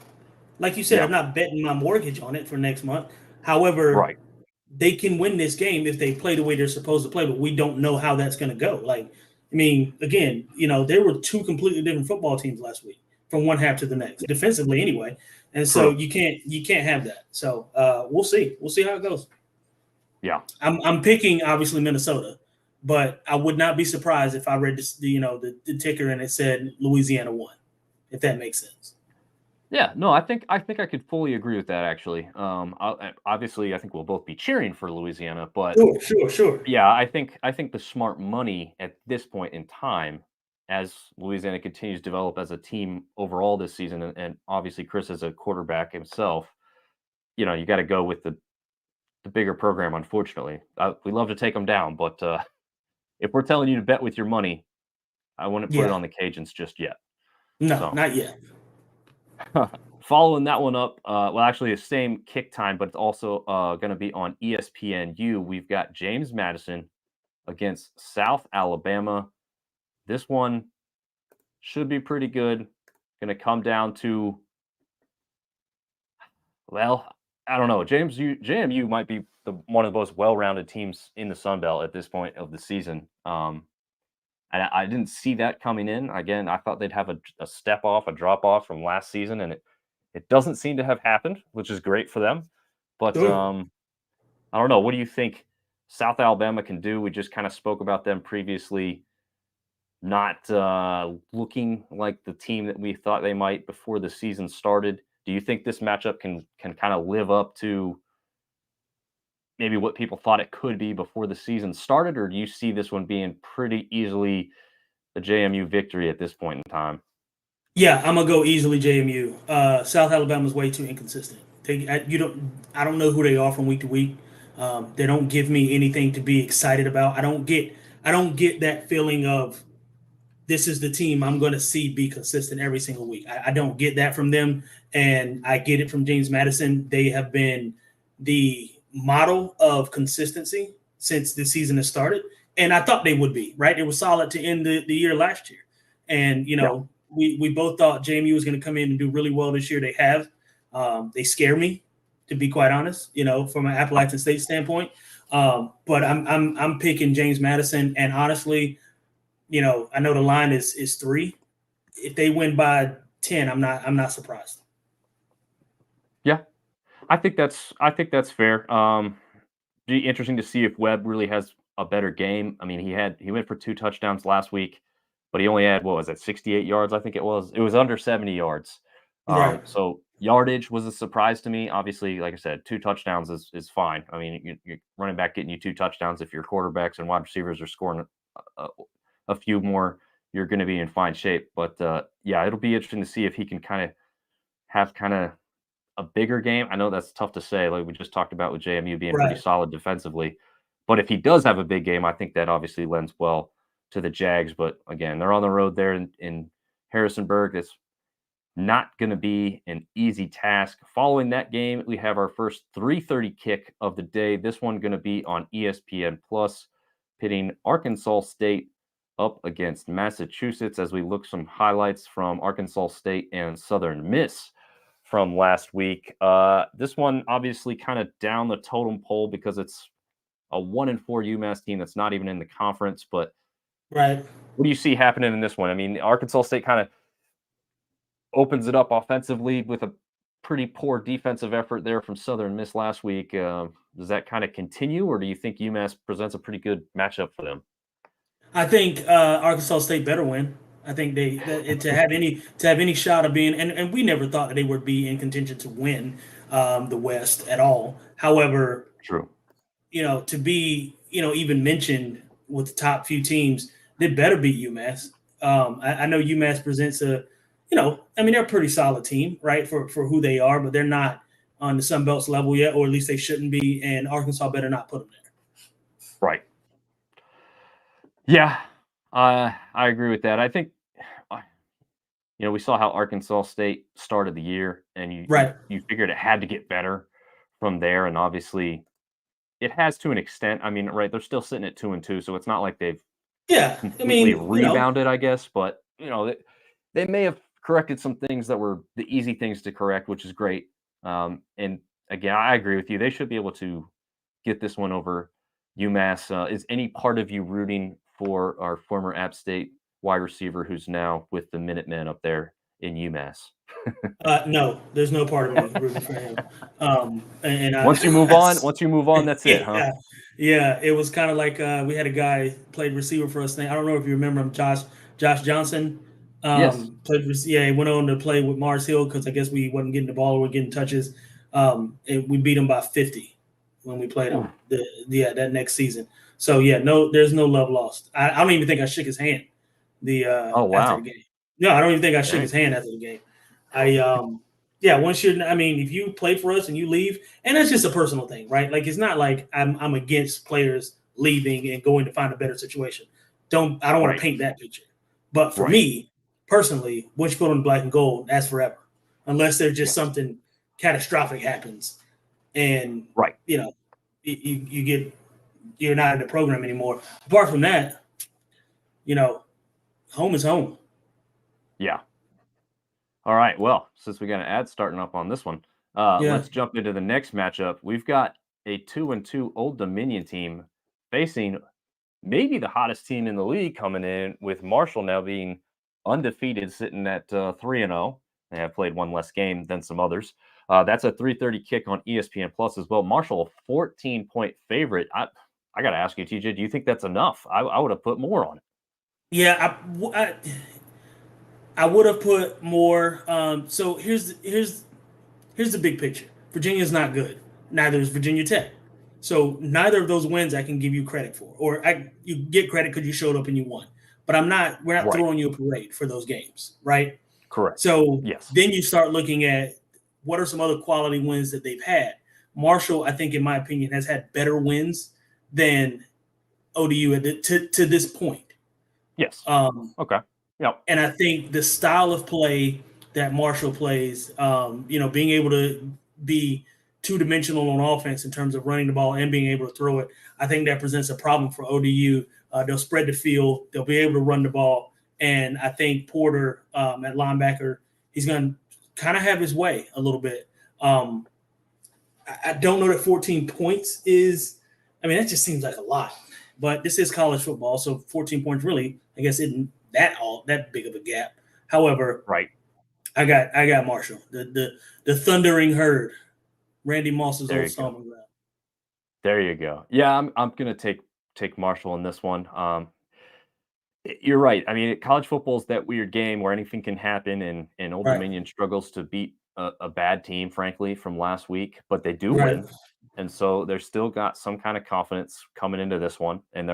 Like you said, Yeah. I'm not betting my mortgage on it for next month. However, they can win this game if they play the way they're supposed to play, but we don't know how that's going to go. There were two completely different football teams last week from one half to the next, defensively anyway. And so you can't have that. So we'll see. We'll see how it goes. Yeah. I'm picking obviously Minnesota, but I would not be surprised if I read the ticker and it said Louisiana won, if that makes sense. Yeah, no, I think I could fully agree with that actually. Obviously, I think we'll both be cheering for Louisiana, but Sure. yeah, I think the smart money at this point in time, as Louisiana continues to develop as a team overall this season, and obviously Chris as a quarterback himself, you got to go with the bigger program. Unfortunately, we love to take them down, but if we're telling you to bet with your money, I wouldn't put it on the Cajuns just yet. No, not yet. Following that one up, well, actually, the same kick time, but it's also going to be on ESPNU. We've got James Madison against South Alabama. This one should be pretty good. Going to come down to, well, I don't know. JMU might be one of the most well-rounded teams in the Sun Belt at this point of the season. And I didn't see that coming in. Again, I thought they'd have a step off, a drop off from last season, and it doesn't seem to have happened, which is great for them. But I don't know. What do you think South Alabama can do? We just kind of spoke about them previously, not looking like the team that we thought they might before the season started. Do you think this matchup can kind of live up to maybe what people thought it could be before the season started, or do you see this one being pretty easily a JMU victory at this point in time? Yeah, I'm gonna go easily JMU. South Alabama's way too inconsistent. I don't know who they are from week to week. They don't give me anything to be excited about. I don't get that feeling of this is the team I'm going to see be consistent every single week. I don't get that from them, and I get it from James Madison. They have been the model of consistency since the season has started, and I thought they would be, right? It was solid to end the year last year, and we both thought JMU was going to come in and do really well this year. They have. They scare me, to be quite honest, from an Appalachian State standpoint. But I'm picking James Madison, and honestly, I know the line is 3. If they win by 10, I'm not surprised. Yeah, I think that's fair. Be interesting to see if Webb really has a better game. I mean, he went for 2 touchdowns last week, but he only had, what was it, 68 yards? I think it was under 70 yards. Right. So yardage was a surprise to me. Obviously, like I said, 2 touchdowns is fine. I mean, you're running back getting you 2 touchdowns. If your quarterbacks and wide receivers are scoring a few more, you're going to be in fine shape. But yeah, it'll be interesting to see if he can have a bigger game. I know that's tough to say, like we just talked about with JMU being pretty solid defensively. But if he does have a big game, I think that obviously lends well to the Jags. But again, they're on the road there in Harrisonburg. It's not going to be an easy task. Following that game, we have our first 3:30 kick of the day. This one going to be on ESPN Plus, pitting Arkansas State up against Massachusetts as we look some highlights from Arkansas State and Southern Miss from last week. This one obviously kind of down the totem pole because it's a 1-4 UMass team that's not even in the conference. But right, what do you see happening in this one? I mean, Arkansas State kind of opens it up offensively with a pretty poor defensive effort there from Southern Miss last week. Does that kind of continue, or do you think UMass presents a pretty good matchup for them? I think Arkansas State better win. I think to have any shot of being, and we never thought that they would be in contention to win the West at all. However, true, to be even mentioned with the top few teams, they better beat UMass. I know UMass presents they're a pretty solid team, right, for who they are, but they're not on the Sun Belt's level yet, or at least they shouldn't be. And Arkansas better not put them there. Right. Yeah, I agree with that. I think, we saw how Arkansas State started the year, and you figured it had to get better from there, and obviously it has to an extent. I mean, right, they're still sitting at 2-2, so it's not like they've completely rebounded, I guess, but they may have corrected some things that were the easy things to correct, which is great. And again, I agree with you. They should be able to get this one over UMass. Is any part of you rooting for our former App State wide receiver who's now with the Minutemen up there in UMass. No, there's no part of me rooting for him. And Once you move on, that's it, huh? Yeah, it was kind of like we had a guy played receiver for us. I don't know if you remember him, Josh Johnson. Yes. He went on to play with Mars Hill because I guess we wasn't getting the ball or getting touches. And we beat him by 50 when we played him. That next season. So yeah, no, there's no love lost. I don't even think I shook his hand. Oh, wow. After the game. No, I don't even think I shook his hand after the game. Once if you play for us and you leave, and that's just a personal thing, right? Like it's not like I'm against players leaving and going to find a better situation. I don't want to paint that picture. But for me personally, once you put on the black and gold, that's forever, unless there's just something catastrophic happens, and you're not in the program anymore. Apart from that, home is home. Yeah. All right. Well, since we got an ad starting up on this one, let's jump into the next matchup. We've got a 2-2 Old Dominion team facing maybe the hottest team in the league coming in, with Marshall now being undefeated, sitting at 3-0. They have played one less game than some others. That's a 3:30 kick on ESPN Plus as well. Marshall, a 14-point favorite. I got to ask you, TJ, do you think that's enough? I would have put more on it. Yeah, I would have put more. So here's the big picture. Virginia's not good. Neither is Virginia Tech. So neither of those wins I can give you credit for, or you get credit because you showed up and you won. But we're not throwing you a parade for those games, right? Correct. So then you start looking at what are some other quality wins that they've had. Marshall, I think, in my opinion, has had better wins than ODU to this point. Yes. Okay. Yep. And I think the style of play that Marshall plays, being able to be two-dimensional on offense in terms of running the ball and being able to throw it, I think that presents a problem for ODU. They'll spread the field. They'll be able to run the ball. And I think Porter at linebacker, he's going to kind of have his way a little bit. I don't know that 14 points that just seems like a lot. But this is college football, so 14 points really, I guess, isn't that big of a gap. However, I got Marshall, the thundering herd, Randy Moss's old stomping ground. There you go. Yeah, I'm gonna take Marshall in this one. You're right. I mean, college football is that weird game where anything can happen, and Old Dominion struggles to beat a bad team, frankly, from last week, but they do win. And so they're still got some kind of confidence coming into this one. And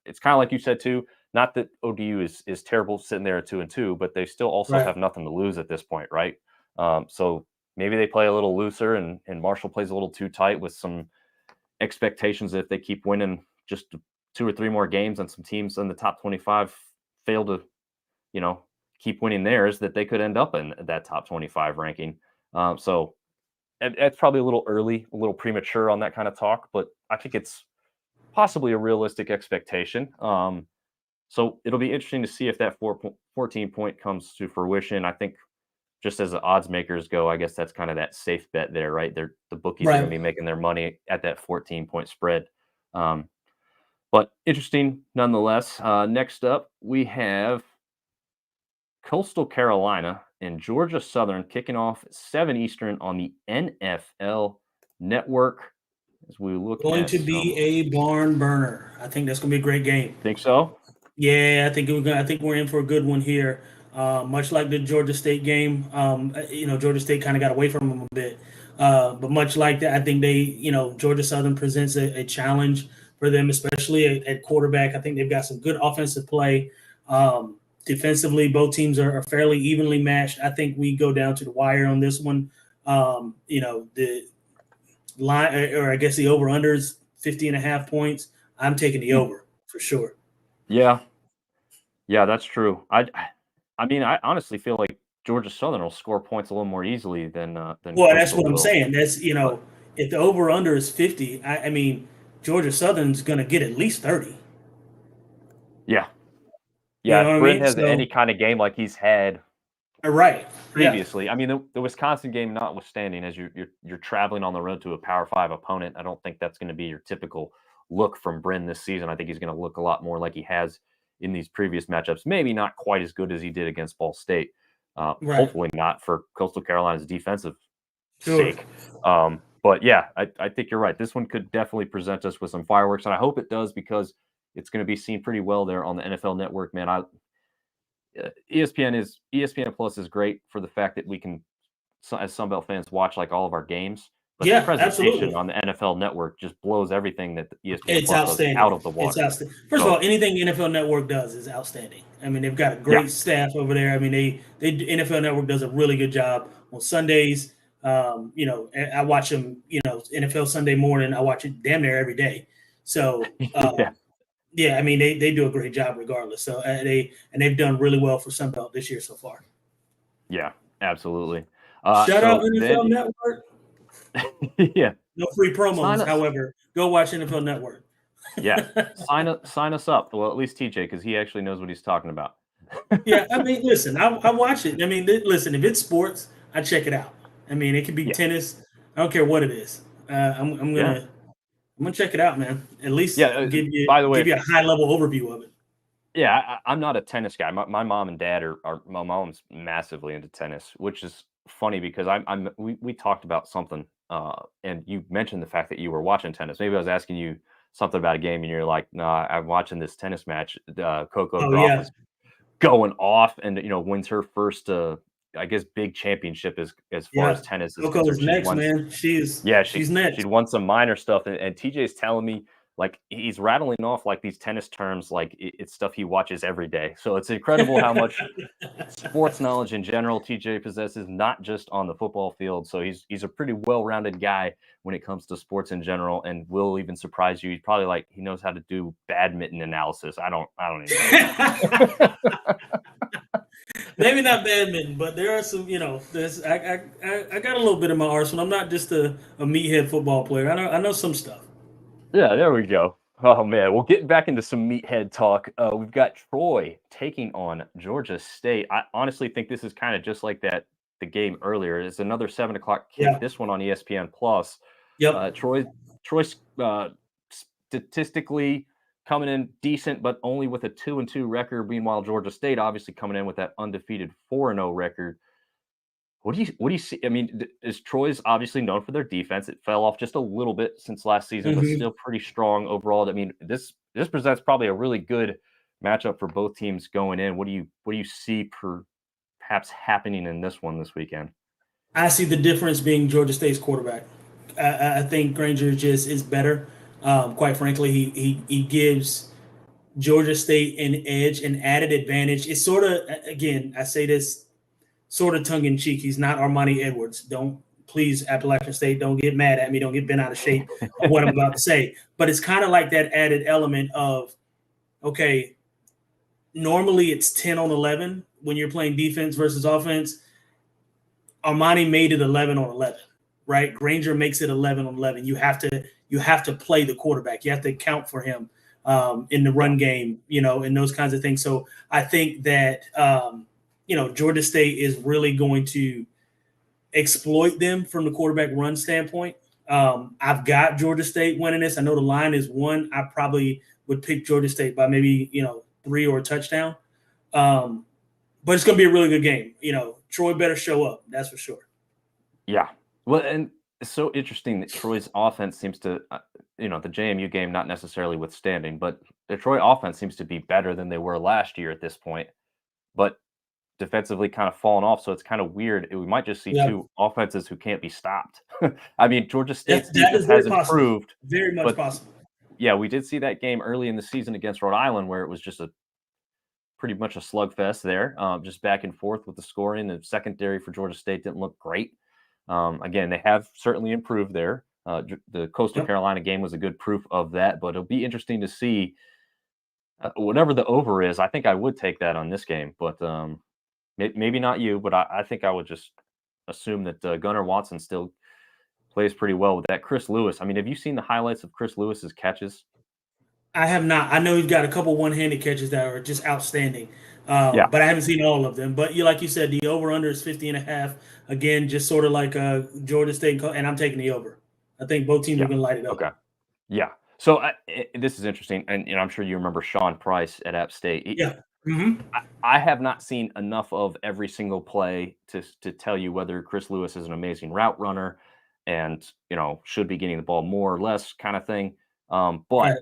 it's kind of like you said too, not that ODU is terrible sitting there at 2-2, but they still also have nothing to lose at this point, right? So maybe they play a little looser and Marshall plays a little too tight with some expectations that if they keep winning just 2 or 3 more games and some teams in the top 25 fail to, keep winning theirs, that they could end up in that top 25 ranking. So it's probably a little early, a little premature on that kind of talk, but I think it's possibly a realistic expectation. So it'll be interesting to see if that 14 point comes to fruition. I think just as the odds makers go, I guess that's kind of that safe bet there, right? The bookies are going to be making their money at that 14-point spread. But interesting nonetheless. Next up, we have Coastal Carolina and Georgia Southern kicking off at 7 Eastern on the NFL Network. As we look going to be a barn burner. I think that's going to be a great game. Think so? Yeah, I think we're in for a good one here. Much like the Georgia State game, Georgia State kind of got away from them a bit. But much like that, I think Georgia Southern presents a challenge for them, especially at quarterback. I think they've got some good offensive play. Defensively, both teams are fairly evenly matched. I think we go down to the wire on this one. The line, or I guess the over-under is 50.5 points. I'm taking the over for sure. Yeah, that's true. I mean, I honestly feel like Georgia Southern will score points a little more easily than. Well, that's what I'm saying. That's if the over/under is 50, I mean, Georgia Southern's going to get at least 30. Yeah. You know if Britt has any kind of game like he's had previously. I mean, the Wisconsin game notwithstanding, as you're traveling on the road to a Power 5 opponent, I don't think that's going to be your typical look from Bryn this season. I think he's going to look a lot more like he has in these previous matchups. Maybe not quite as good as he did against Ball State, Right. Hopefully not for Coastal Carolina's defensive Sure. sake. But yeah, I think you're right. This one could definitely present us with some fireworks, and I hope it does because it's going to be seen pretty well there on the NFL Network. Man, ESPN Plus is great for the fact that we can, as Sunbelt fans, watch like all of our games. But the Yeah, presentation absolutely. on the NFL Network just blows everything that the ESPN It's Plus does outstanding. out of the It's water. outstanding. First of all, anything NFL Network does is outstanding. I mean, they've got a great staff over there. I mean, they NFL Network does a really good job on Sundays. I watch them. NFL Sunday morning. I watch it damn near every day. So yeah, I mean, they do a great job regardless. So they've done really well for Sunbelt this year so far. Yeah, absolutely. Shout out NFL Network. Yeah. No free promos. However, go watch NFL Network. Yeah, sign us up. Well, at least TJ, because he actually knows what he's talking about. Yeah, I mean, listen, I watch it. I mean, listen, if it's sports, I check it out. I mean, it could be tennis. I don't care what it is. I'm gonna check it out, man. At least give you a high level overview of it. Yeah, I'm not a tennis guy. My mom and dad are my mom's massively into tennis, which is funny because we talked about something, and you mentioned the fact that you were watching tennis. Maybe I was asking you something about a game, and you're like, "No, I'm watching this tennis match. Coco Gauff is going off, and wins her first, I guess, big championship as far as tennis is Coco is concerned. next, man. She's next. She'd won some minor stuff, and TJ's telling me like he's rattling off like these tennis terms, like it's stuff he watches every day. So it's incredible how much sports knowledge in general TJ possesses, not just on the football field. So he's a pretty well-rounded guy when it comes to sports in general, and will even surprise you. He's probably he knows how to do badminton analysis. I don't even know. Maybe not badminton, but there are some. I got a little bit in my arsenal. I'm not just a meathead football player. I know some stuff. Yeah, there we go. Oh man, well, getting back into some meathead talk, we've got Troy taking on Georgia State. I honestly think this is kind of just like the game earlier. It's another 7 o'clock kick. Yeah. This one on ESPN Plus. Yep. Troy statistically coming in decent, but only with a 2-2 record. Meanwhile, Georgia State obviously coming in with that undefeated 4-0 record. What do you see? I mean, is Troy's obviously known for their defense? It fell off just a little bit since last season, but still pretty strong overall. I mean, this presents probably a really good matchup for both teams going in. What do you see perhaps happening in this one this weekend? I see the difference being Georgia State's quarterback. I think Granger just is better. Quite frankly, he gives Georgia State an edge, an added advantage. It's sort of, again, I say this sort of tongue in cheek. He's not Armani Edwards. Don't, please, Appalachian State, don't get mad at me. Don't get bent out of shape of what I'm about to say. But it's kind of like that added element of, okay, normally it's 10 on 11 when you're playing defense versus offense. Armani made it 11 on 11, right? Granger makes it 11 on 11. You have to play the quarterback. You have to account for him in the run game, and those kinds of things. So I think that Georgia State is really going to exploit them from the quarterback run standpoint. I've got Georgia State winning this. I know the line is 1. I probably would pick Georgia State by maybe 3 or a touchdown. But it's going to be a really good game. Troy better show up. That's for sure. Yeah. Well, and it's so interesting that Troy's offense seems to, the JMU game not necessarily withstanding, but the Troy offense seems to be better than they were last year at this point. But defensively kind of fallen off, so it's kind of weird. We might just see two offenses who can't be stopped. I mean, Georgia State's defense has improved. Very much possible. Yeah, we did see that game early in the season against Rhode Island where it was just pretty much a slugfest there, just back and forth with the scoring. The secondary for Georgia State didn't look great. Again, they have certainly improved there. The Coastal Carolina game was a good proof of that, but it'll be interesting to see whatever the over is. I think I would take that on this game, but maybe not you, but I think I would just assume that Gunnar Watson still plays pretty well with that. Chris Lewis. I mean, have you seen the highlights of Chris Lewis's catches? I have not. I know he's got a couple one-handed catches that are just outstanding. But I haven't seen all of them. But like you said, the over-under is 50.5. Again, just sort of like Georgia State, and I'm taking the over. I think both teams are going to light it up. Okay. Yeah. So this is interesting, and I'm sure you remember Sean Price at App State. Mm-hmm. I have not seen enough of every single play to tell you whether Chris Lewis is an amazing route runner and, should be getting the ball more or less kind of thing. But Right.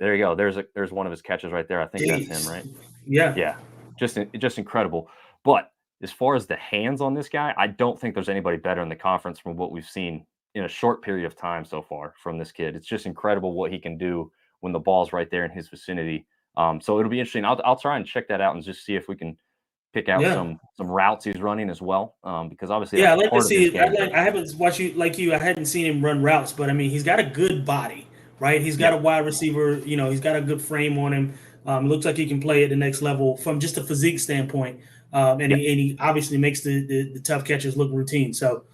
there you go. There's one of his catches right there. I think that's him, Jeez. right? Yeah. Yeah, just incredible. But as far as the hands on this guy, I don't think there's anybody better in the conference from what we've seen in a short period of time so far from this kid. It's just incredible what he can do when the ball's right there in his vicinity. So it'll be interesting. I'll try and check that out and just see if we can pick out Yeah. some routes he's running as well, because obviously Yeah, I that's a like to part of his see. game. But I haven't watched you like you. I hadn't seen him run routes, but I mean, he's got a good body, right? He's got yeah, a wide receiver. He's got a good frame on him. Looks like he can play at the next level from just a physique standpoint. And yeah, he obviously makes the tough catches look routine. So,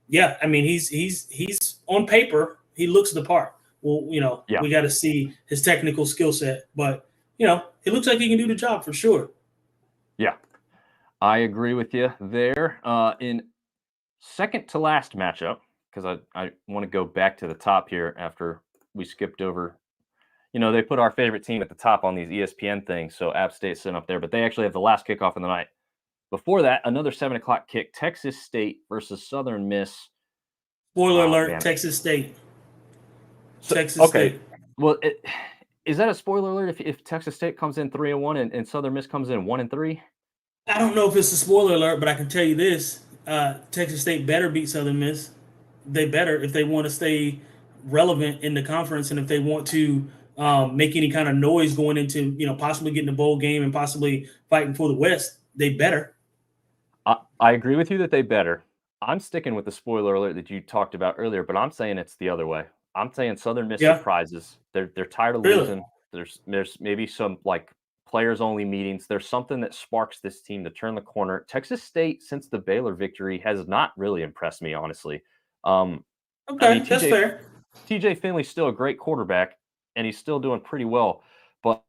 yeah, I mean, he's on paper he looks the part. Well, yeah. we got to see his technical skill set, but it looks like he can do the job for sure. Yeah, I agree with you there. In second to last matchup, because I want to go back to the top here after we skipped over. They put our favorite team at the top on these ESPN things, so App State's sitting up there, but they actually have the last kickoff of the night. Before that, another 7 o'clock kick, Texas State versus Southern Miss. Spoiler Oh, alert: man. Texas State. So, Texas okay. State. Well, is that a spoiler alert if Texas State comes in 3-1 and Southern Miss comes in 1-3? I don't know if it's a spoiler alert, but I can tell you this: Texas State better beat Southern Miss. They better if they want to stay relevant in the conference, and if they want to make any kind of noise going into possibly getting a bowl game and possibly fighting for the West. They better. I agree with you that they better. I'm sticking with the spoiler alert that you talked about earlier, but I'm saying it's the other way. I'm saying Southern Miss Yeah, surprises. They're tired of really. losing. There's maybe some like players only meetings. There's something that sparks this team to turn the corner. Texas State, since the Baylor victory, has not really impressed me, honestly. Um, I mean, Okay, that's fair. TJ Finley's still a great quarterback, and he's still doing pretty well. But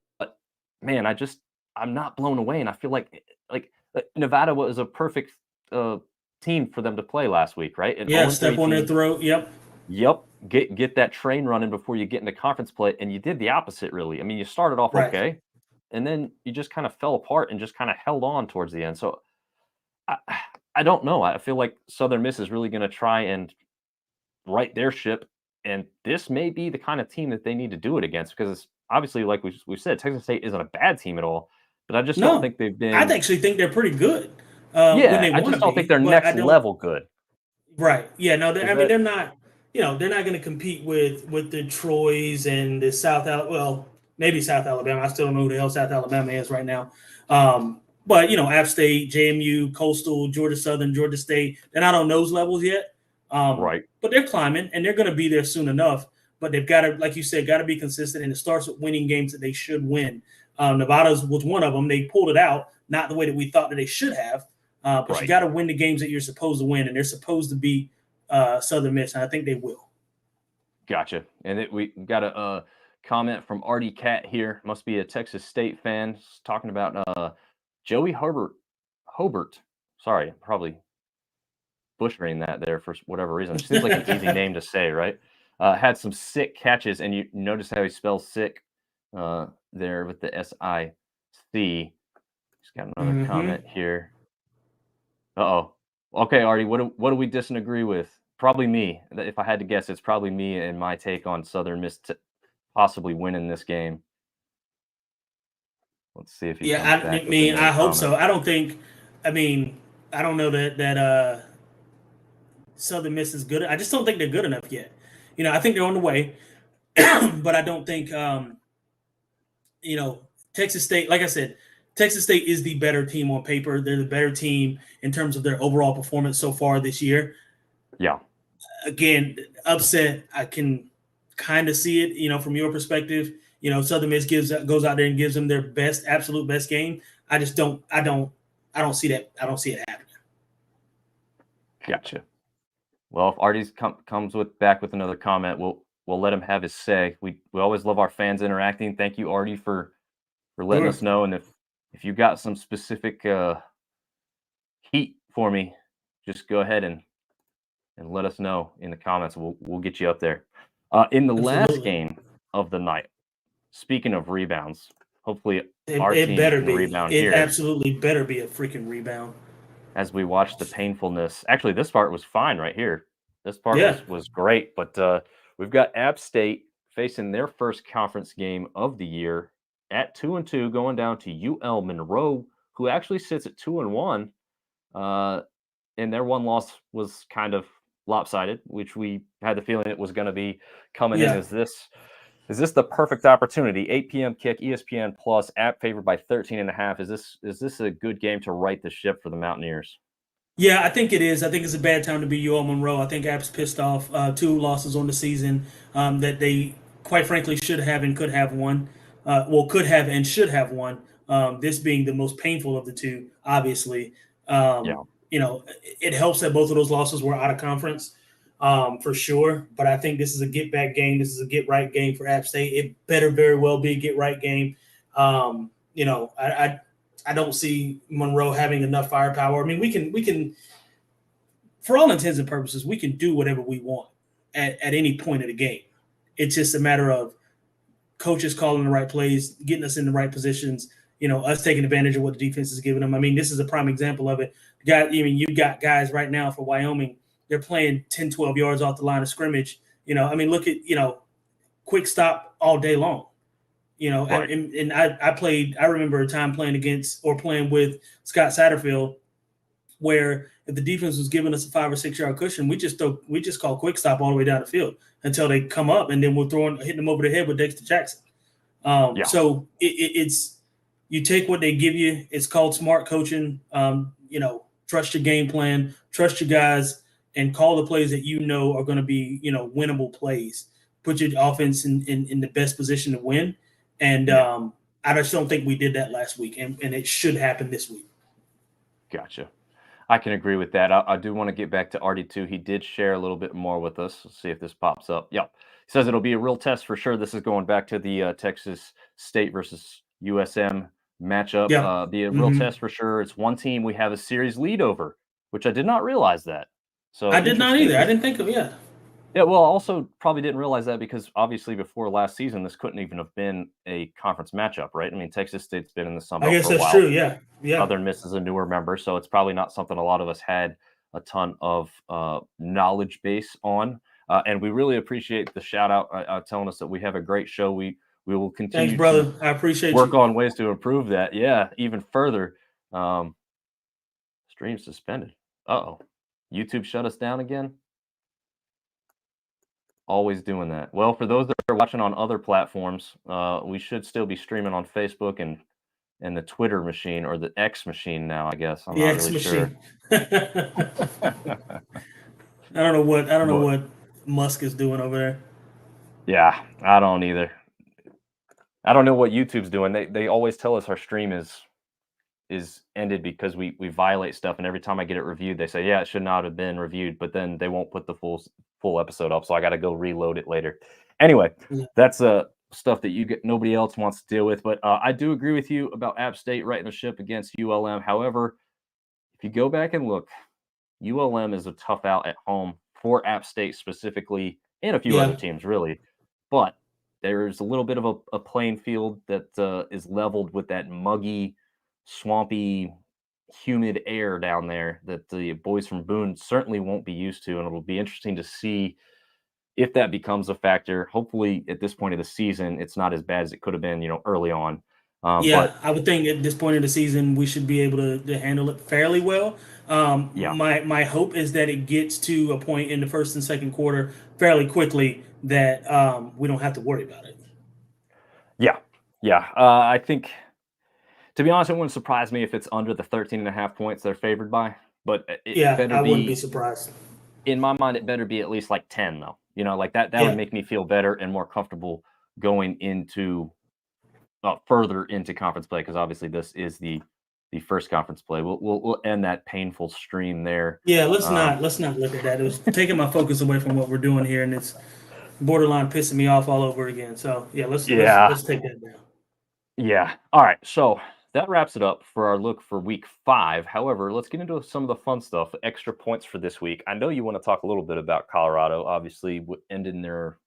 man, I'm not blown away, and I feel like Nevada was a perfect team for them to play last week, right? An Yeah, 0-3 step on their team. throat. Yep. Yep, get that train running before you get into conference play, and you did the opposite, really. I mean, you started off Right. okay, and then you just kind of fell apart and just kind of held on towards the end. So I, I don't know. I feel like Southern Miss is really going to try and right their ship, and this may be the kind of team that they need to do it against because it's obviously, like we said, Texas State isn't a bad team at all, but I just don't No, think they've I been. actually think they're pretty good when Yeah, they I want just to don't think be, they're but I next don't. level good. Right. Yeah. No. Is I mean, that they're not. They're not going to compete with the Troys and the Well, maybe South Alabama. I still don't know who the hell South Alabama is right now. But App State, JMU, Coastal, Georgia Southern, Georgia State. They're not on those levels yet. right? But they're climbing, and they're going to be there soon enough. But they've got to, like you said, got to be consistent, and it starts with winning games that they should win. Nevada's was one of them. They pulled it out, not the way that we thought that they should have. But you Right. got to win the games that you're supposed to win, and they're supposed to beat Southern Miss, and I think they will. Gotcha. And we got a comment from Artie Cat here. Must be a Texas State fan. Talking about Joey Hobart. Sorry, probably butchering that there for whatever reason. It seems like an easy name to say, right? Had some sick catches, and you notice how he spells sick there with the S-I-C. He's got another Mm-hmm. comment here. Uh-oh. Okay, Artie, what do we disagree with? Probably me. If I had to guess, it's probably me and my take on Southern Miss possibly winning this game. Let's see if he Yeah, comes I back with mean, another I hope comment. so. I don't think. I mean, I don't know that Southern Miss is good. I just don't think they're good enough yet. I think they're on the way, but I don't think Texas State, like I said, Texas State is the better team on paper. They're the better team in terms of their overall performance so far this year. Yeah. Again, upset, I can kind of see it, from your perspective. Southern Miss goes out there and gives them their best, absolute best game. I just don't see that. I don't see it happening. Gotcha. Well, if Artie's comes back with another comment, we'll let him have his say. We always love our fans interacting. Thank you, Artie, for letting us know. And if you got some specific heat for me, just go ahead and let us know in the comments. We'll get you up there. In the last Absolutely. game of the night, speaking of rebounds, hopefully our It team better can be. rebound It here absolutely better be a freaking rebound. as we watch the painfulness. Actually, this part was fine right here. This part Yeah. was great, but we've got App State facing their first conference game of the year at 2-2, going down to UL Monroe, who actually sits at 2-1. And their one loss was kind of lopsided, which we had the feeling it was going to be coming in. Yeah. Is this the perfect opportunity? 8 p.m. kick, ESPN Plus, App favored by 13.5. Is this a good game to right the ship for the Mountaineers? Yeah, I think it is. I think it's a bad time to be UL Monroe. I think App's pissed off. 2 losses on the season that they, quite frankly, should have and could have won. Could have and should have won. This being the most painful of the two, obviously. Yeah. It helps that both of those losses were out of conference, for sure. But I think this is a get back game. This is a get right game for App State. It better very well be a get right game. I don't see Monroe having enough firepower. I mean, we can, for all intents and purposes, we can do whatever we want at any point of the game. It's just a matter of coaches calling the right plays, getting us in the right positions, us taking advantage of what the defense is giving them. I mean, this is a prime example of it. You got guys right now for Wyoming, they're playing 10, 12 yards off the line of scrimmage. Look at, quick stop all day long. Right. And I remember a time playing with Scott Satterfield, where if the defense was giving us a 5 or 6 yard cushion, we just call quick stop all the way down the field until they come up, and then we're hitting them over the head with Dexter Jackson. So it's you take what they give you. It's called smart coaching. Trust your game plan, trust your guys, and call the plays that are going to be winnable plays. Put your offense in the best position to win. And I just don't think we did that last week, and it should happen this week. Gotcha. I can agree with that. I do want to get back to RD2. He did share a little bit more with us. Let's see if this pops up. Yep. He says it'll be a real test for sure. This is going back to the Texas State versus USM matchup. Yeah. Be a real test for sure. It's one team we have a series lead over, which I did not realize that. So I did not either. I didn't think of Yeah, well, also probably didn't realize that because obviously before last season, this couldn't even have been a conference matchup, right? I mean, Texas State's been in the Sun Belt I guess for a that's while. true. Yeah. Southern Miss is a newer member, so it's probably not something a lot of us had a ton of knowledge base on. And we really appreciate the shout out telling us that we have a great show. We will continue. Thanks, brother. I appreciate work you. on ways to improve that. Yeah, even further. Stream suspended. Uh-oh. YouTube shut us down again. Always doing that. Well, for those that are watching on other platforms, we should still be streaming on Facebook and the Twitter machine, or the X machine now, I guess. I'm The not X really machine. sure. I don't know what Musk is doing over there. Yeah, I don't either. I don't know what YouTube's doing. They always tell us our stream is ended because we violate stuff, and every time I get it reviewed, they say, yeah, it should not have been reviewed, but then they won't put the full episode up, so I got to go reload it later. Anyway, that's stuff that nobody else wants to deal with, but I do agree with you about App State righting the ship against ULM. However, if you go back and look, ULM is a tough out at home for App State specifically, and a few other teams really, but there's a little bit of a playing field that is leveled with that muggy, swampy, humid air down there that the boys from Boone certainly won't be used to, and it'll be interesting to see if that becomes a factor. Hopefully at this point of the season it's not as bad as it could have been early on. But I would think at this point of the season we should be able to handle it fairly well. My hope is that it gets to a point in the first and second quarter fairly quickly that we don't have to worry about it. I think, to be honest, it wouldn't surprise me if it's under the 13.5 points they're favored by. But I wouldn't be surprised. In my mind, it better be at least like 10, though. Like that would make me feel better and more comfortable going into further into conference play, because obviously this is the first conference play. We'll end that painful stream there. Yeah, let's not look at that. It was taking my focus away from what we're doing here, and it's borderline pissing me off all over again. So let's take that down. Yeah. All right. So that wraps it up for our look for week 5. However, let's get into some of the fun stuff, extra points for this week. I know you want to talk a little bit about Colorado, obviously ending their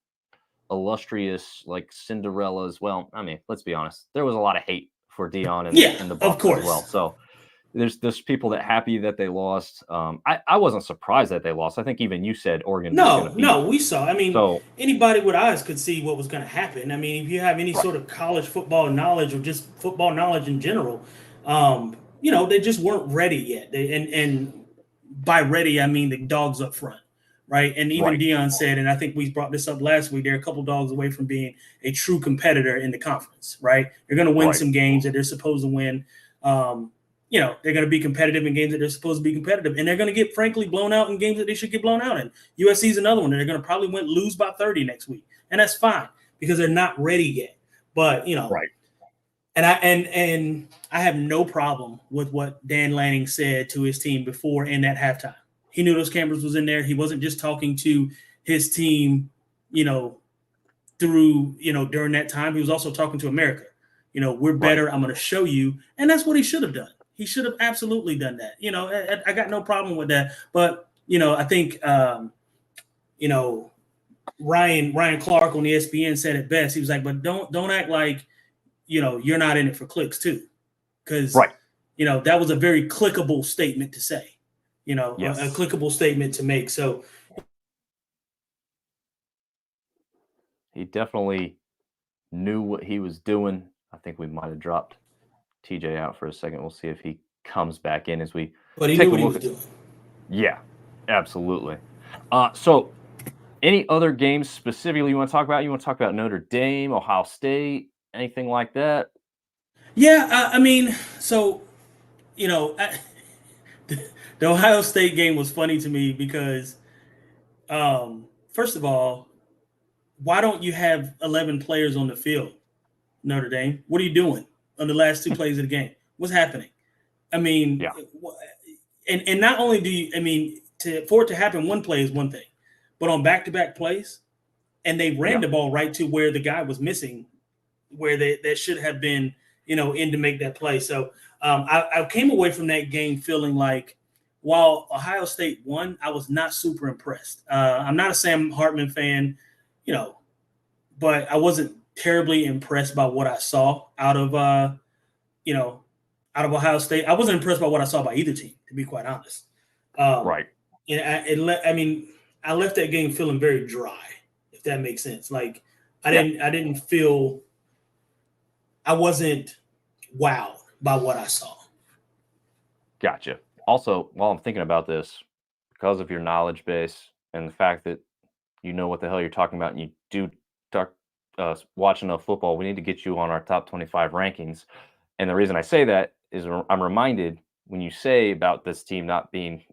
illustrious like Cinderellas. Well, I mean, let's be honest. There was a lot of hate for Dion and, Yeah, and the of Bucks course. as well. So there's people that happy that they lost. I wasn't surprised that they lost. I think even you said Oregon was going to beat them. We saw. I mean, So anybody with eyes could see what was going to happen. I mean, if you have any Right. sort of college football knowledge or just football knowledge in general, they just weren't ready yet. And by ready, I mean the dogs up front, right? And even Right. Dion said, and I think we brought this up last week, they're a couple dogs away from being a true competitor in the conference, right? They're going to win Right. some games that they're supposed to win. They're going to be competitive in games that they're supposed to be competitive, and they're going to get, frankly, blown out in games that they should get blown out in. USC's another one, and they're going to probably lose by 30 next week, and that's fine because they're not ready yet. But Right. and I have no problem with what Dan Lanning said to his team before and at halftime. He knew those cameras was in there. He wasn't just talking to his team, during that time. He was also talking to America. We're better. Right. I'm going to show you, and that's what he should have done. He should have absolutely done that. I got no problem with that. But I think Ryan Clark on ESPN said it best. He was like, "But don't act like you're not in it for clicks too," because Right. That was a very clickable statement to say. Yes. A clickable statement to make. So He definitely knew what he was doing. I think we might have dropped TJ out for a second. We'll see if he comes back in as we but he take knew a what he look was at. doing. Yeah, absolutely. So any other games specifically you want to talk about? You want to talk about Notre Dame, Ohio State, anything like that? Yeah, I mean, so the Ohio State game was funny to me because, first of all, why don't you have 11 players on the field, Notre Dame? What are you doing on the last two plays of the game? What's happening? I mean, Yeah. and not only do you, I mean, for it to happen, one play is one thing, but on back-to-back plays, and they ran Yeah. the ball right to where the guy was missing, where that should have been, in to make that play. So I came away from that game feeling like, while Ohio State won, I was not super impressed. I'm not a Sam Hartman fan, but I wasn't terribly impressed by what I saw out of Ohio State. I wasn't impressed by what I saw by either team, to be quite honest. Right. And I left that game feeling very dry, if that makes sense. Like I wasn't wowed by what I saw. Gotcha. Also, while I'm thinking about this, because of your knowledge base and the fact that you know what the hell you're talking about and you do start watch enough football, we need to get you on our top 25 rankings. And the reason I say that is I'm reminded when you say about this team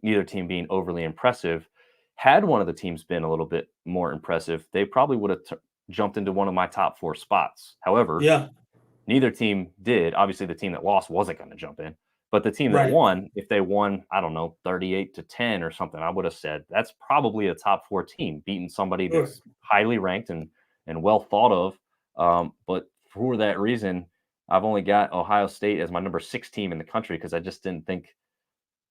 neither team being overly impressive, had one of the teams been a little bit more impressive, they probably would have jumped into one of my top 4 spots. However, neither team did. Obviously, the team that lost wasn't going to jump in. But the team that won, if they won, I don't know, 38-10 or something, I would have said that's probably a top 4 team beating somebody that's highly ranked and well thought of. But for that reason, I've only got Ohio State as my number 6 team in the country because I just didn't think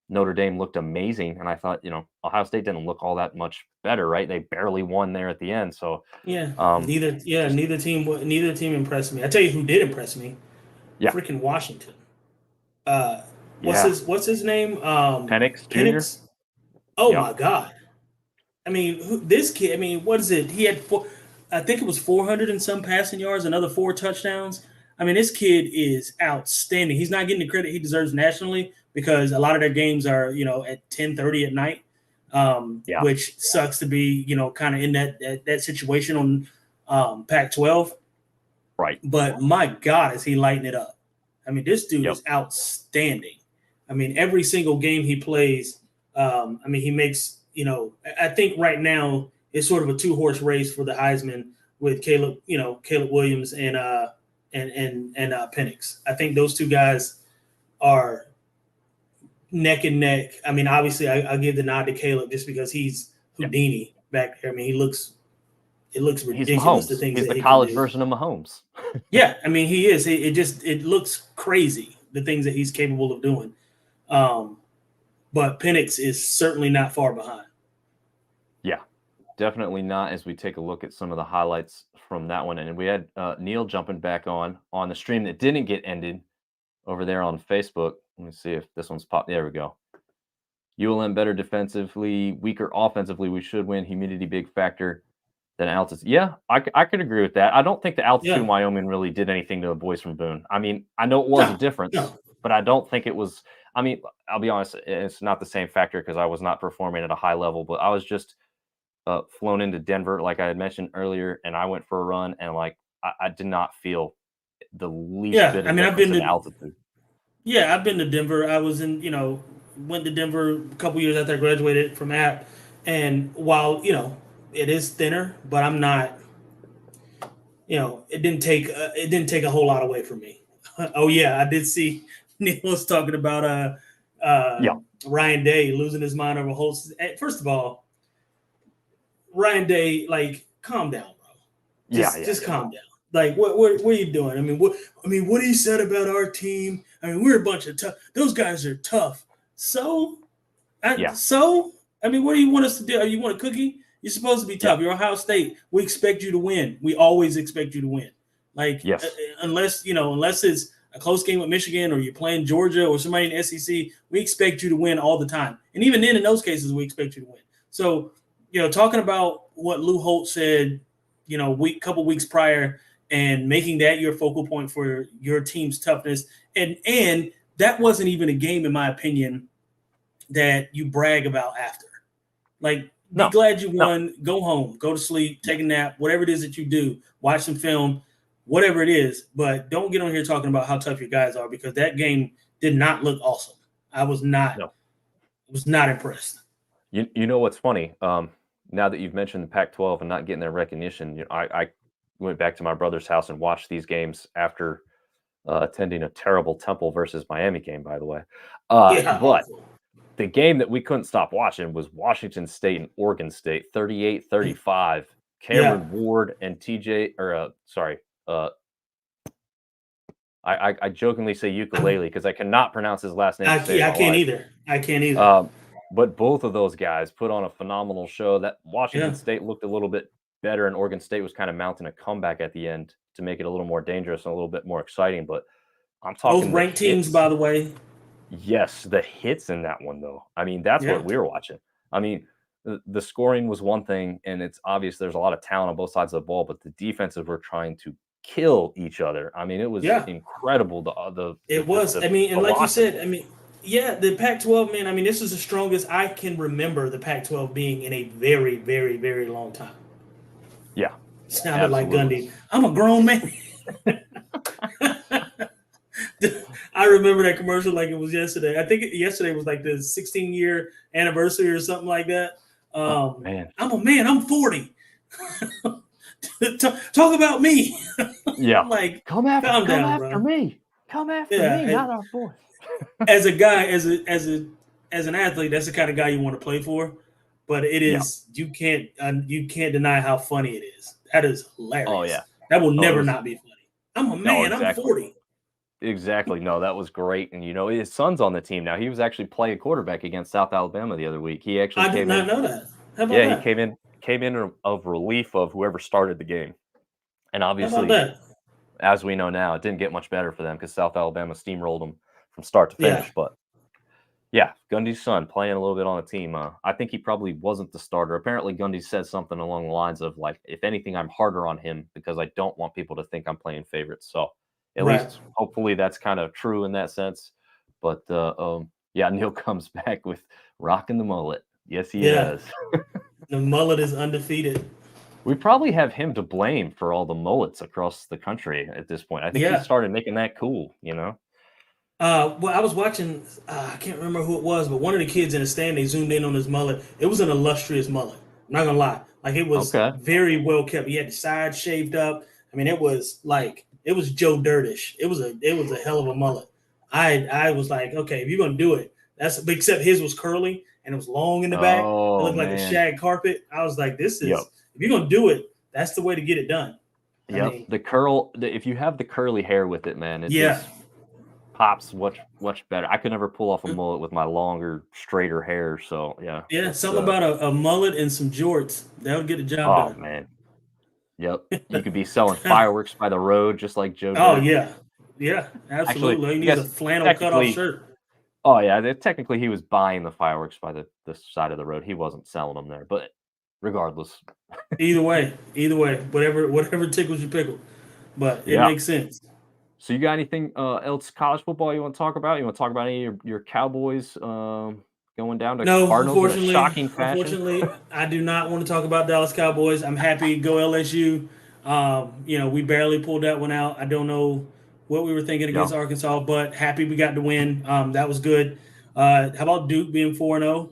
Notre Dame looked amazing. And I thought, Ohio State didn't look all that much better, right? They barely won there at the end. So neither team impressed me. I tell you who did impress me. Yeah. Freaking Washington. What's his name? Penix Jr. Penix. Oh my God! I mean, this kid. I mean, what is it? He had I think it was 400 and some passing yards, another 4 touchdowns. I mean, this kid is outstanding. He's not getting the credit he deserves nationally because a lot of their games are, at 10:30 at night, which sucks to be, kind of in that situation on Pac-12. Right. But my God, is he lighting it up? I mean, this dude is outstanding. I mean, every single game he plays, he makes, I think right now it's sort of a 2-horse race for the Heisman with Caleb Williams and Penix. I think those two guys are neck and neck. I mean, obviously I give the nod to Caleb just because he's Houdini back there. I mean, it looks ridiculous. He's the college version of Mahomes. Yeah, I mean, he is. It looks crazy, the things that he's capable of doing. But Penix is certainly not far behind. Yeah, definitely not. As we take a look at some of the highlights from that one, and we had Neil jumping back on the stream that didn't get ended over there on Facebook. Let me see if this one's popped. There we go. ULM better defensively, weaker offensively. We should win. Humidity big factor than altitude. Yeah, I could agree with that. I don't think the altitude in Wyoming really did anything to the boys from Boone. I mean, I know it was a difference, but I don't think it was. I mean, I'll be honest, it's not the same factor because I was not performing at a high level, but I was just flown into Denver, like I had mentioned earlier, and I went for a run, and like I did not feel the least bit of I've been in to altitude. Yeah, I've been to Denver. I was went to Denver a couple years after I graduated from App, and while it is thinner, but I'm not. It didn't take a whole lot away from me. Oh yeah, I did see Neil was talking about Ryan Day losing his mind over Holtz. First of all, Ryan Day, like, calm down, bro. Just calm down. Like, what are you doing? I mean, what he said about our team. I mean, we're a bunch of tough. Those guys are tough. So, what do you want us to do? You want a cookie? You're supposed to be tough. You're Ohio State. We expect you to win. We always expect you to win. Like, unless it's a close game with Michigan or you're playing Georgia or somebody in the SEC, we expect you to win all the time. And even then, in those cases, we expect you to win. So, talking about what Lou Holt said, couple weeks prior, and making that your focal point for your team's toughness, and that wasn't even a game, in my opinion, that you brag about after. Like, be glad you won. Go home, go to sleep, take a nap, whatever it is that you do. Watch some film, whatever it is. But don't get on here talking about how tough your guys are, because that game did not look awesome. I was not. Was not impressed. You know what's funny? Now that you've mentioned the Pac-12 and not getting their recognition, I went back to my brother's house and watched these games after attending a terrible Temple versus Miami game, by the way. But the game that we couldn't stop watching was Washington State and Oregon State, 38-35. Cameron Ward and TJ, I jokingly say ukulele because I cannot pronounce his last name. I can't either. But both of those guys put on a phenomenal show. That Washington State looked a little bit better, and Oregon State was kind of mounting a comeback at the end to make it a little more dangerous and a little bit more exciting. But I'm talking both ranked teams, by the way. Yes, the hits in that one, though. I mean, that's what we were watching. I mean, the scoring was one thing, and it's obvious there's a lot of talent on both sides of the ball, but the defenses were trying to kill each other. I mean, it was incredible. Like you said, the Pac-12, man, I mean, this is the strongest I can remember the Pac-12 being in a very, very, very long time. Yeah. Sounded like Gundy. I'm a grown man. I remember that commercial like it was yesterday. I think yesterday was like the 16-year anniversary or something like that. Man. I'm a man. I'm 40. Talk about me. Yeah. I'm like, come after me. Come after me, not our boy. As a guy, as an athlete, that's the kind of guy you want to play for. But it is you can't deny how funny it is. That is hilarious. Oh yeah, that will never not be funny. I'm a man. No, exactly. I'm 40. Exactly. No, that was great. And his son's on the team now. He was actually playing quarterback against South Alabama the other week. He actually did not know that. How about that? He came in of relief of whoever started the game. And obviously, as we know now, it didn't get much better for them because South Alabama steamrolled them from start to finish. But Gundy's son playing a little bit on the team. I think he probably wasn't the starter. Apparently, Gundy said something along the lines of, like, if anything, I'm harder on him because I don't want people to think I'm playing favorites. So at least, hopefully, that's kind of true in that sense. But, Neil comes back with rocking the mullet. Yes, he is. The mullet is undefeated. We probably have him to blame for all the mullets across the country at this point. I think he started making that cool, Well, I was watching, I can't remember who it was, but one of the kids in the stand, they zoomed in on his mullet. It was an illustrious mullet. I'm not going to lie. Like, it was very well kept. He had the sides shaved up. I mean, it was Joe Dirtish. It was a hell of a mullet. I was like, okay, if you're going to do it, except his was curly and it was long in the back. It looked like a shag carpet. I was like, if you're going to do it, that's the way to get it done. The curl, if you have the curly hair with it, man, it's just pops much better. I could never pull off a mullet with my longer, straighter hair. So yeah. Yeah, it's, something about a mullet and some jorts. That would get the job oh done. man. Yep. You could be selling fireworks by the road just like Joe Oh, Dirt. yeah. Yeah, Actually, absolutely. He I needs a guess flannel cutoff shirt. Oh yeah, technically he was buying the fireworks by the side of the road. He wasn't selling them there, but regardless. Either way, whatever tickles your pickle. But it Yeah. makes sense. So you got anything else college football you want to talk about? You want to talk about any of your Cowboys going down to No, Cardinals in a shocking fashion? unfortunately, I do not want to talk about Dallas Cowboys. I'm happy go LSU. We barely pulled that one out. I don't know what we were thinking against Arkansas, but happy we got the win. That was good. How about Duke being 4-0?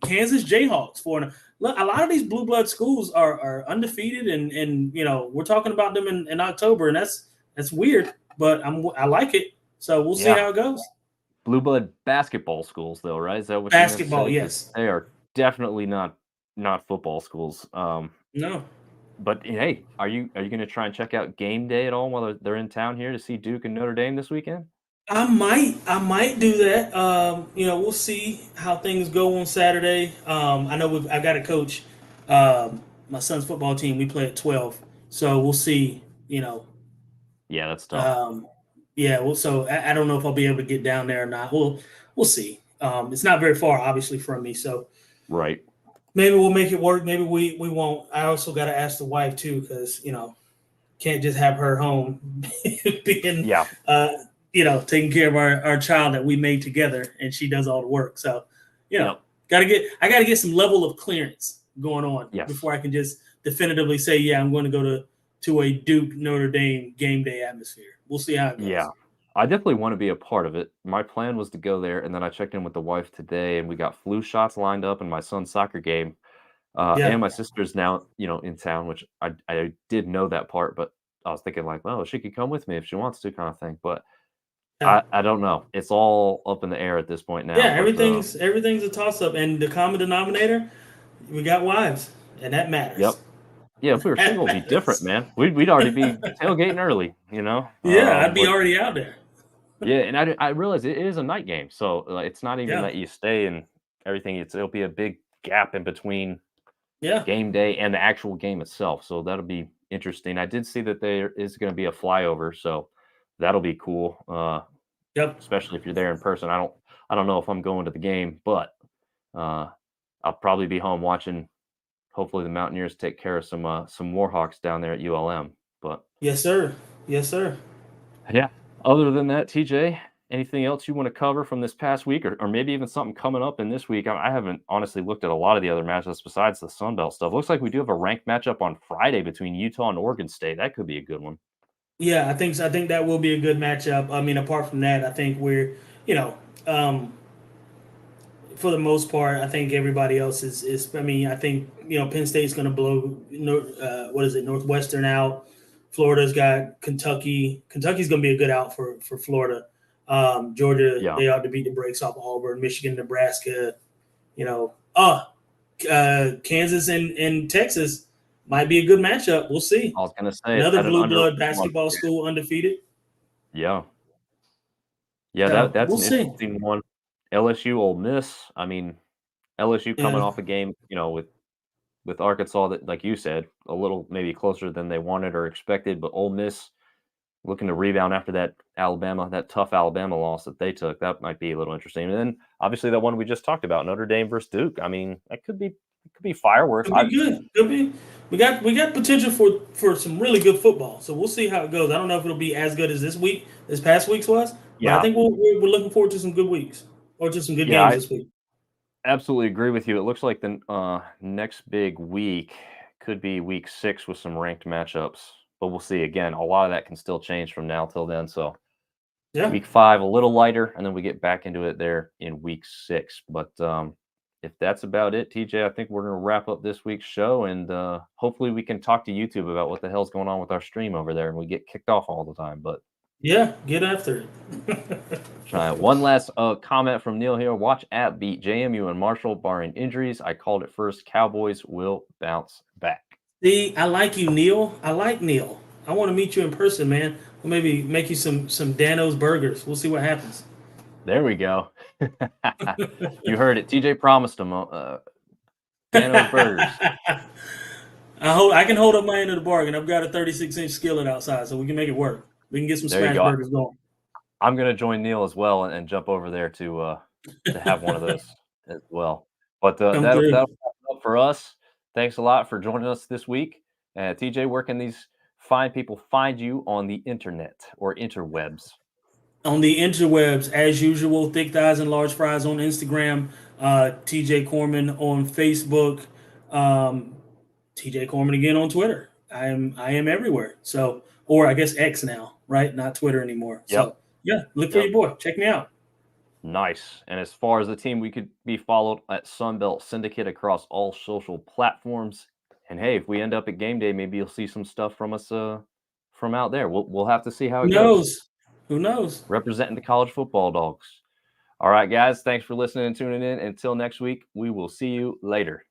Kansas Jayhawks 4-0. Look, a lot of these blue blood schools are undefeated, and we're talking about them in October, and that's weird, but I like it. So we'll see how it goes. Blue blood basketball schools, though, right? Is that what basketball? you Yes, they are definitely not football schools. No. But hey, are you going to try and check out game day at all while they're in town here to see Duke and Notre Dame this weekend? I might do that. We'll see how things go on Saturday. I know I've got to coach my son's football team. We play at 12, so we'll see. Yeah, that's tough. So I don't know if I'll be able to get down there or not. We'll see. It's not very far, obviously, from me. So right. Maybe we'll make it work. Maybe we won't. I also got to ask the wife too, because can't just have her home being taking care of our child that we made together, and she does all the work. So I got to get some level of clearance going on before I can just definitively say I'm going to go to a Duke Notre Dame game day atmosphere. We'll see how it goes. Yeah. I definitely want to be a part of it. My plan was to go there, and then I checked in with the wife today, and we got flu shots lined up in my son's soccer game. And my sister's now, in town, which I did know that part, but I was thinking like, well, she could come with me if she wants to, kind of thing. But I don't know. It's all up in the air at this point now. Yeah, everything's a toss up, and the common denominator, we got wives, and that matters. Yep. Yeah, if we were single, it'd be different, man. We'd already be tailgating early, Yeah, I'd be already out there. Yeah, and I realize it is a night game, so it's not even that you stay and everything. It'll be a big gap in between game day and the actual game itself. So that'll be interesting. I did see that there is going to be a flyover, so that'll be cool. Especially if you're there in person. I don't know if I'm going to the game, but I'll probably be home watching. Hopefully, the Mountaineers take care of some Warhawks down there at ULM. But yes, sir. Yeah. Other than that, TJ, anything else you want to cover from this past week, or maybe even something coming up in this week? I haven't honestly looked at a lot of the other matchups besides the Sun Belt stuff. Looks like we do have a ranked matchup on Friday between Utah and Oregon State. That could be a good one. Yeah, I think that will be a good matchup. I mean, apart from that, I think we're, for the most part, I think everybody else is. I mean, I think Penn State's going to blow Northwestern out. Florida's got Kentucky. Kentucky's going to be a good out for Florida. Georgia, they ought to beat the brakes off Auburn. Michigan, Nebraska. Kansas and Texas might be a good matchup. We'll see. I was going to say another blue blood basketball school undefeated. Yeah, that's an interesting one. LSU, Ole Miss. I mean, LSU coming off a game, with Arkansas that, like you said, a little maybe closer than they wanted or expected, but Ole Miss looking to rebound after that tough Alabama loss that they took. That might be a little interesting. And then obviously that one we just talked about, Notre Dame versus Duke. I mean, that could be fireworks. Could be good. Could be. We got potential for some really good football. So we'll see how it goes. I don't know if it'll be as good as this past week's was. But I think we're looking forward to some good weeks or to some good games this week. Absolutely agree with you. It looks like the next big week could be week 6 with some ranked matchups, but we'll see. Again, a lot of that can still change from now till then. So week 5, a little lighter, and then we get back into it there in week 6. But if that's about it, TJ, I think we're going to wrap up this week's show, and hopefully we can talk to YouTube about what the hell's going on with our stream over there, and we get kicked off all the time. But yeah, get after it. One last comment from Neil here. Watch app beat JMU and Marshall, barring injuries. I called it first. Cowboys will bounce back. See, I like you, Neil. I like Neil. I want to meet you in person, man. We'll maybe make you some Dano's burgers. We'll see what happens. There we go. You heard it. TJ promised him Dano's Burgers. I can hold up my end of the bargain. I've got a 36-inch skillet outside, so we can make it work. We can get some There you smash go. burgers going. I'm going to join Neil as well and jump over there to have one of those as well. But that'll wrap it up for us. Thanks a lot for joining us this week. TJ, where can these fine people find you on the internet or interwebs? On the interwebs, as usual, Thick Thighs and Large Fries on Instagram, TJ Corman on Facebook, TJ Corman again on Twitter. I am everywhere. So, or I guess X now, right? Not Twitter anymore. Yep. So yeah, look for your boy. Check me out. Nice. And as far as the team, we could be followed at Sunbelt Syndicate across all social platforms. And hey, if we end up at game day, maybe you'll see some stuff from us from out there. We'll have to see how it goes. Who knows? Representing the college football dogs. All right, guys. Thanks for listening and tuning in. Until next week, we will see you later.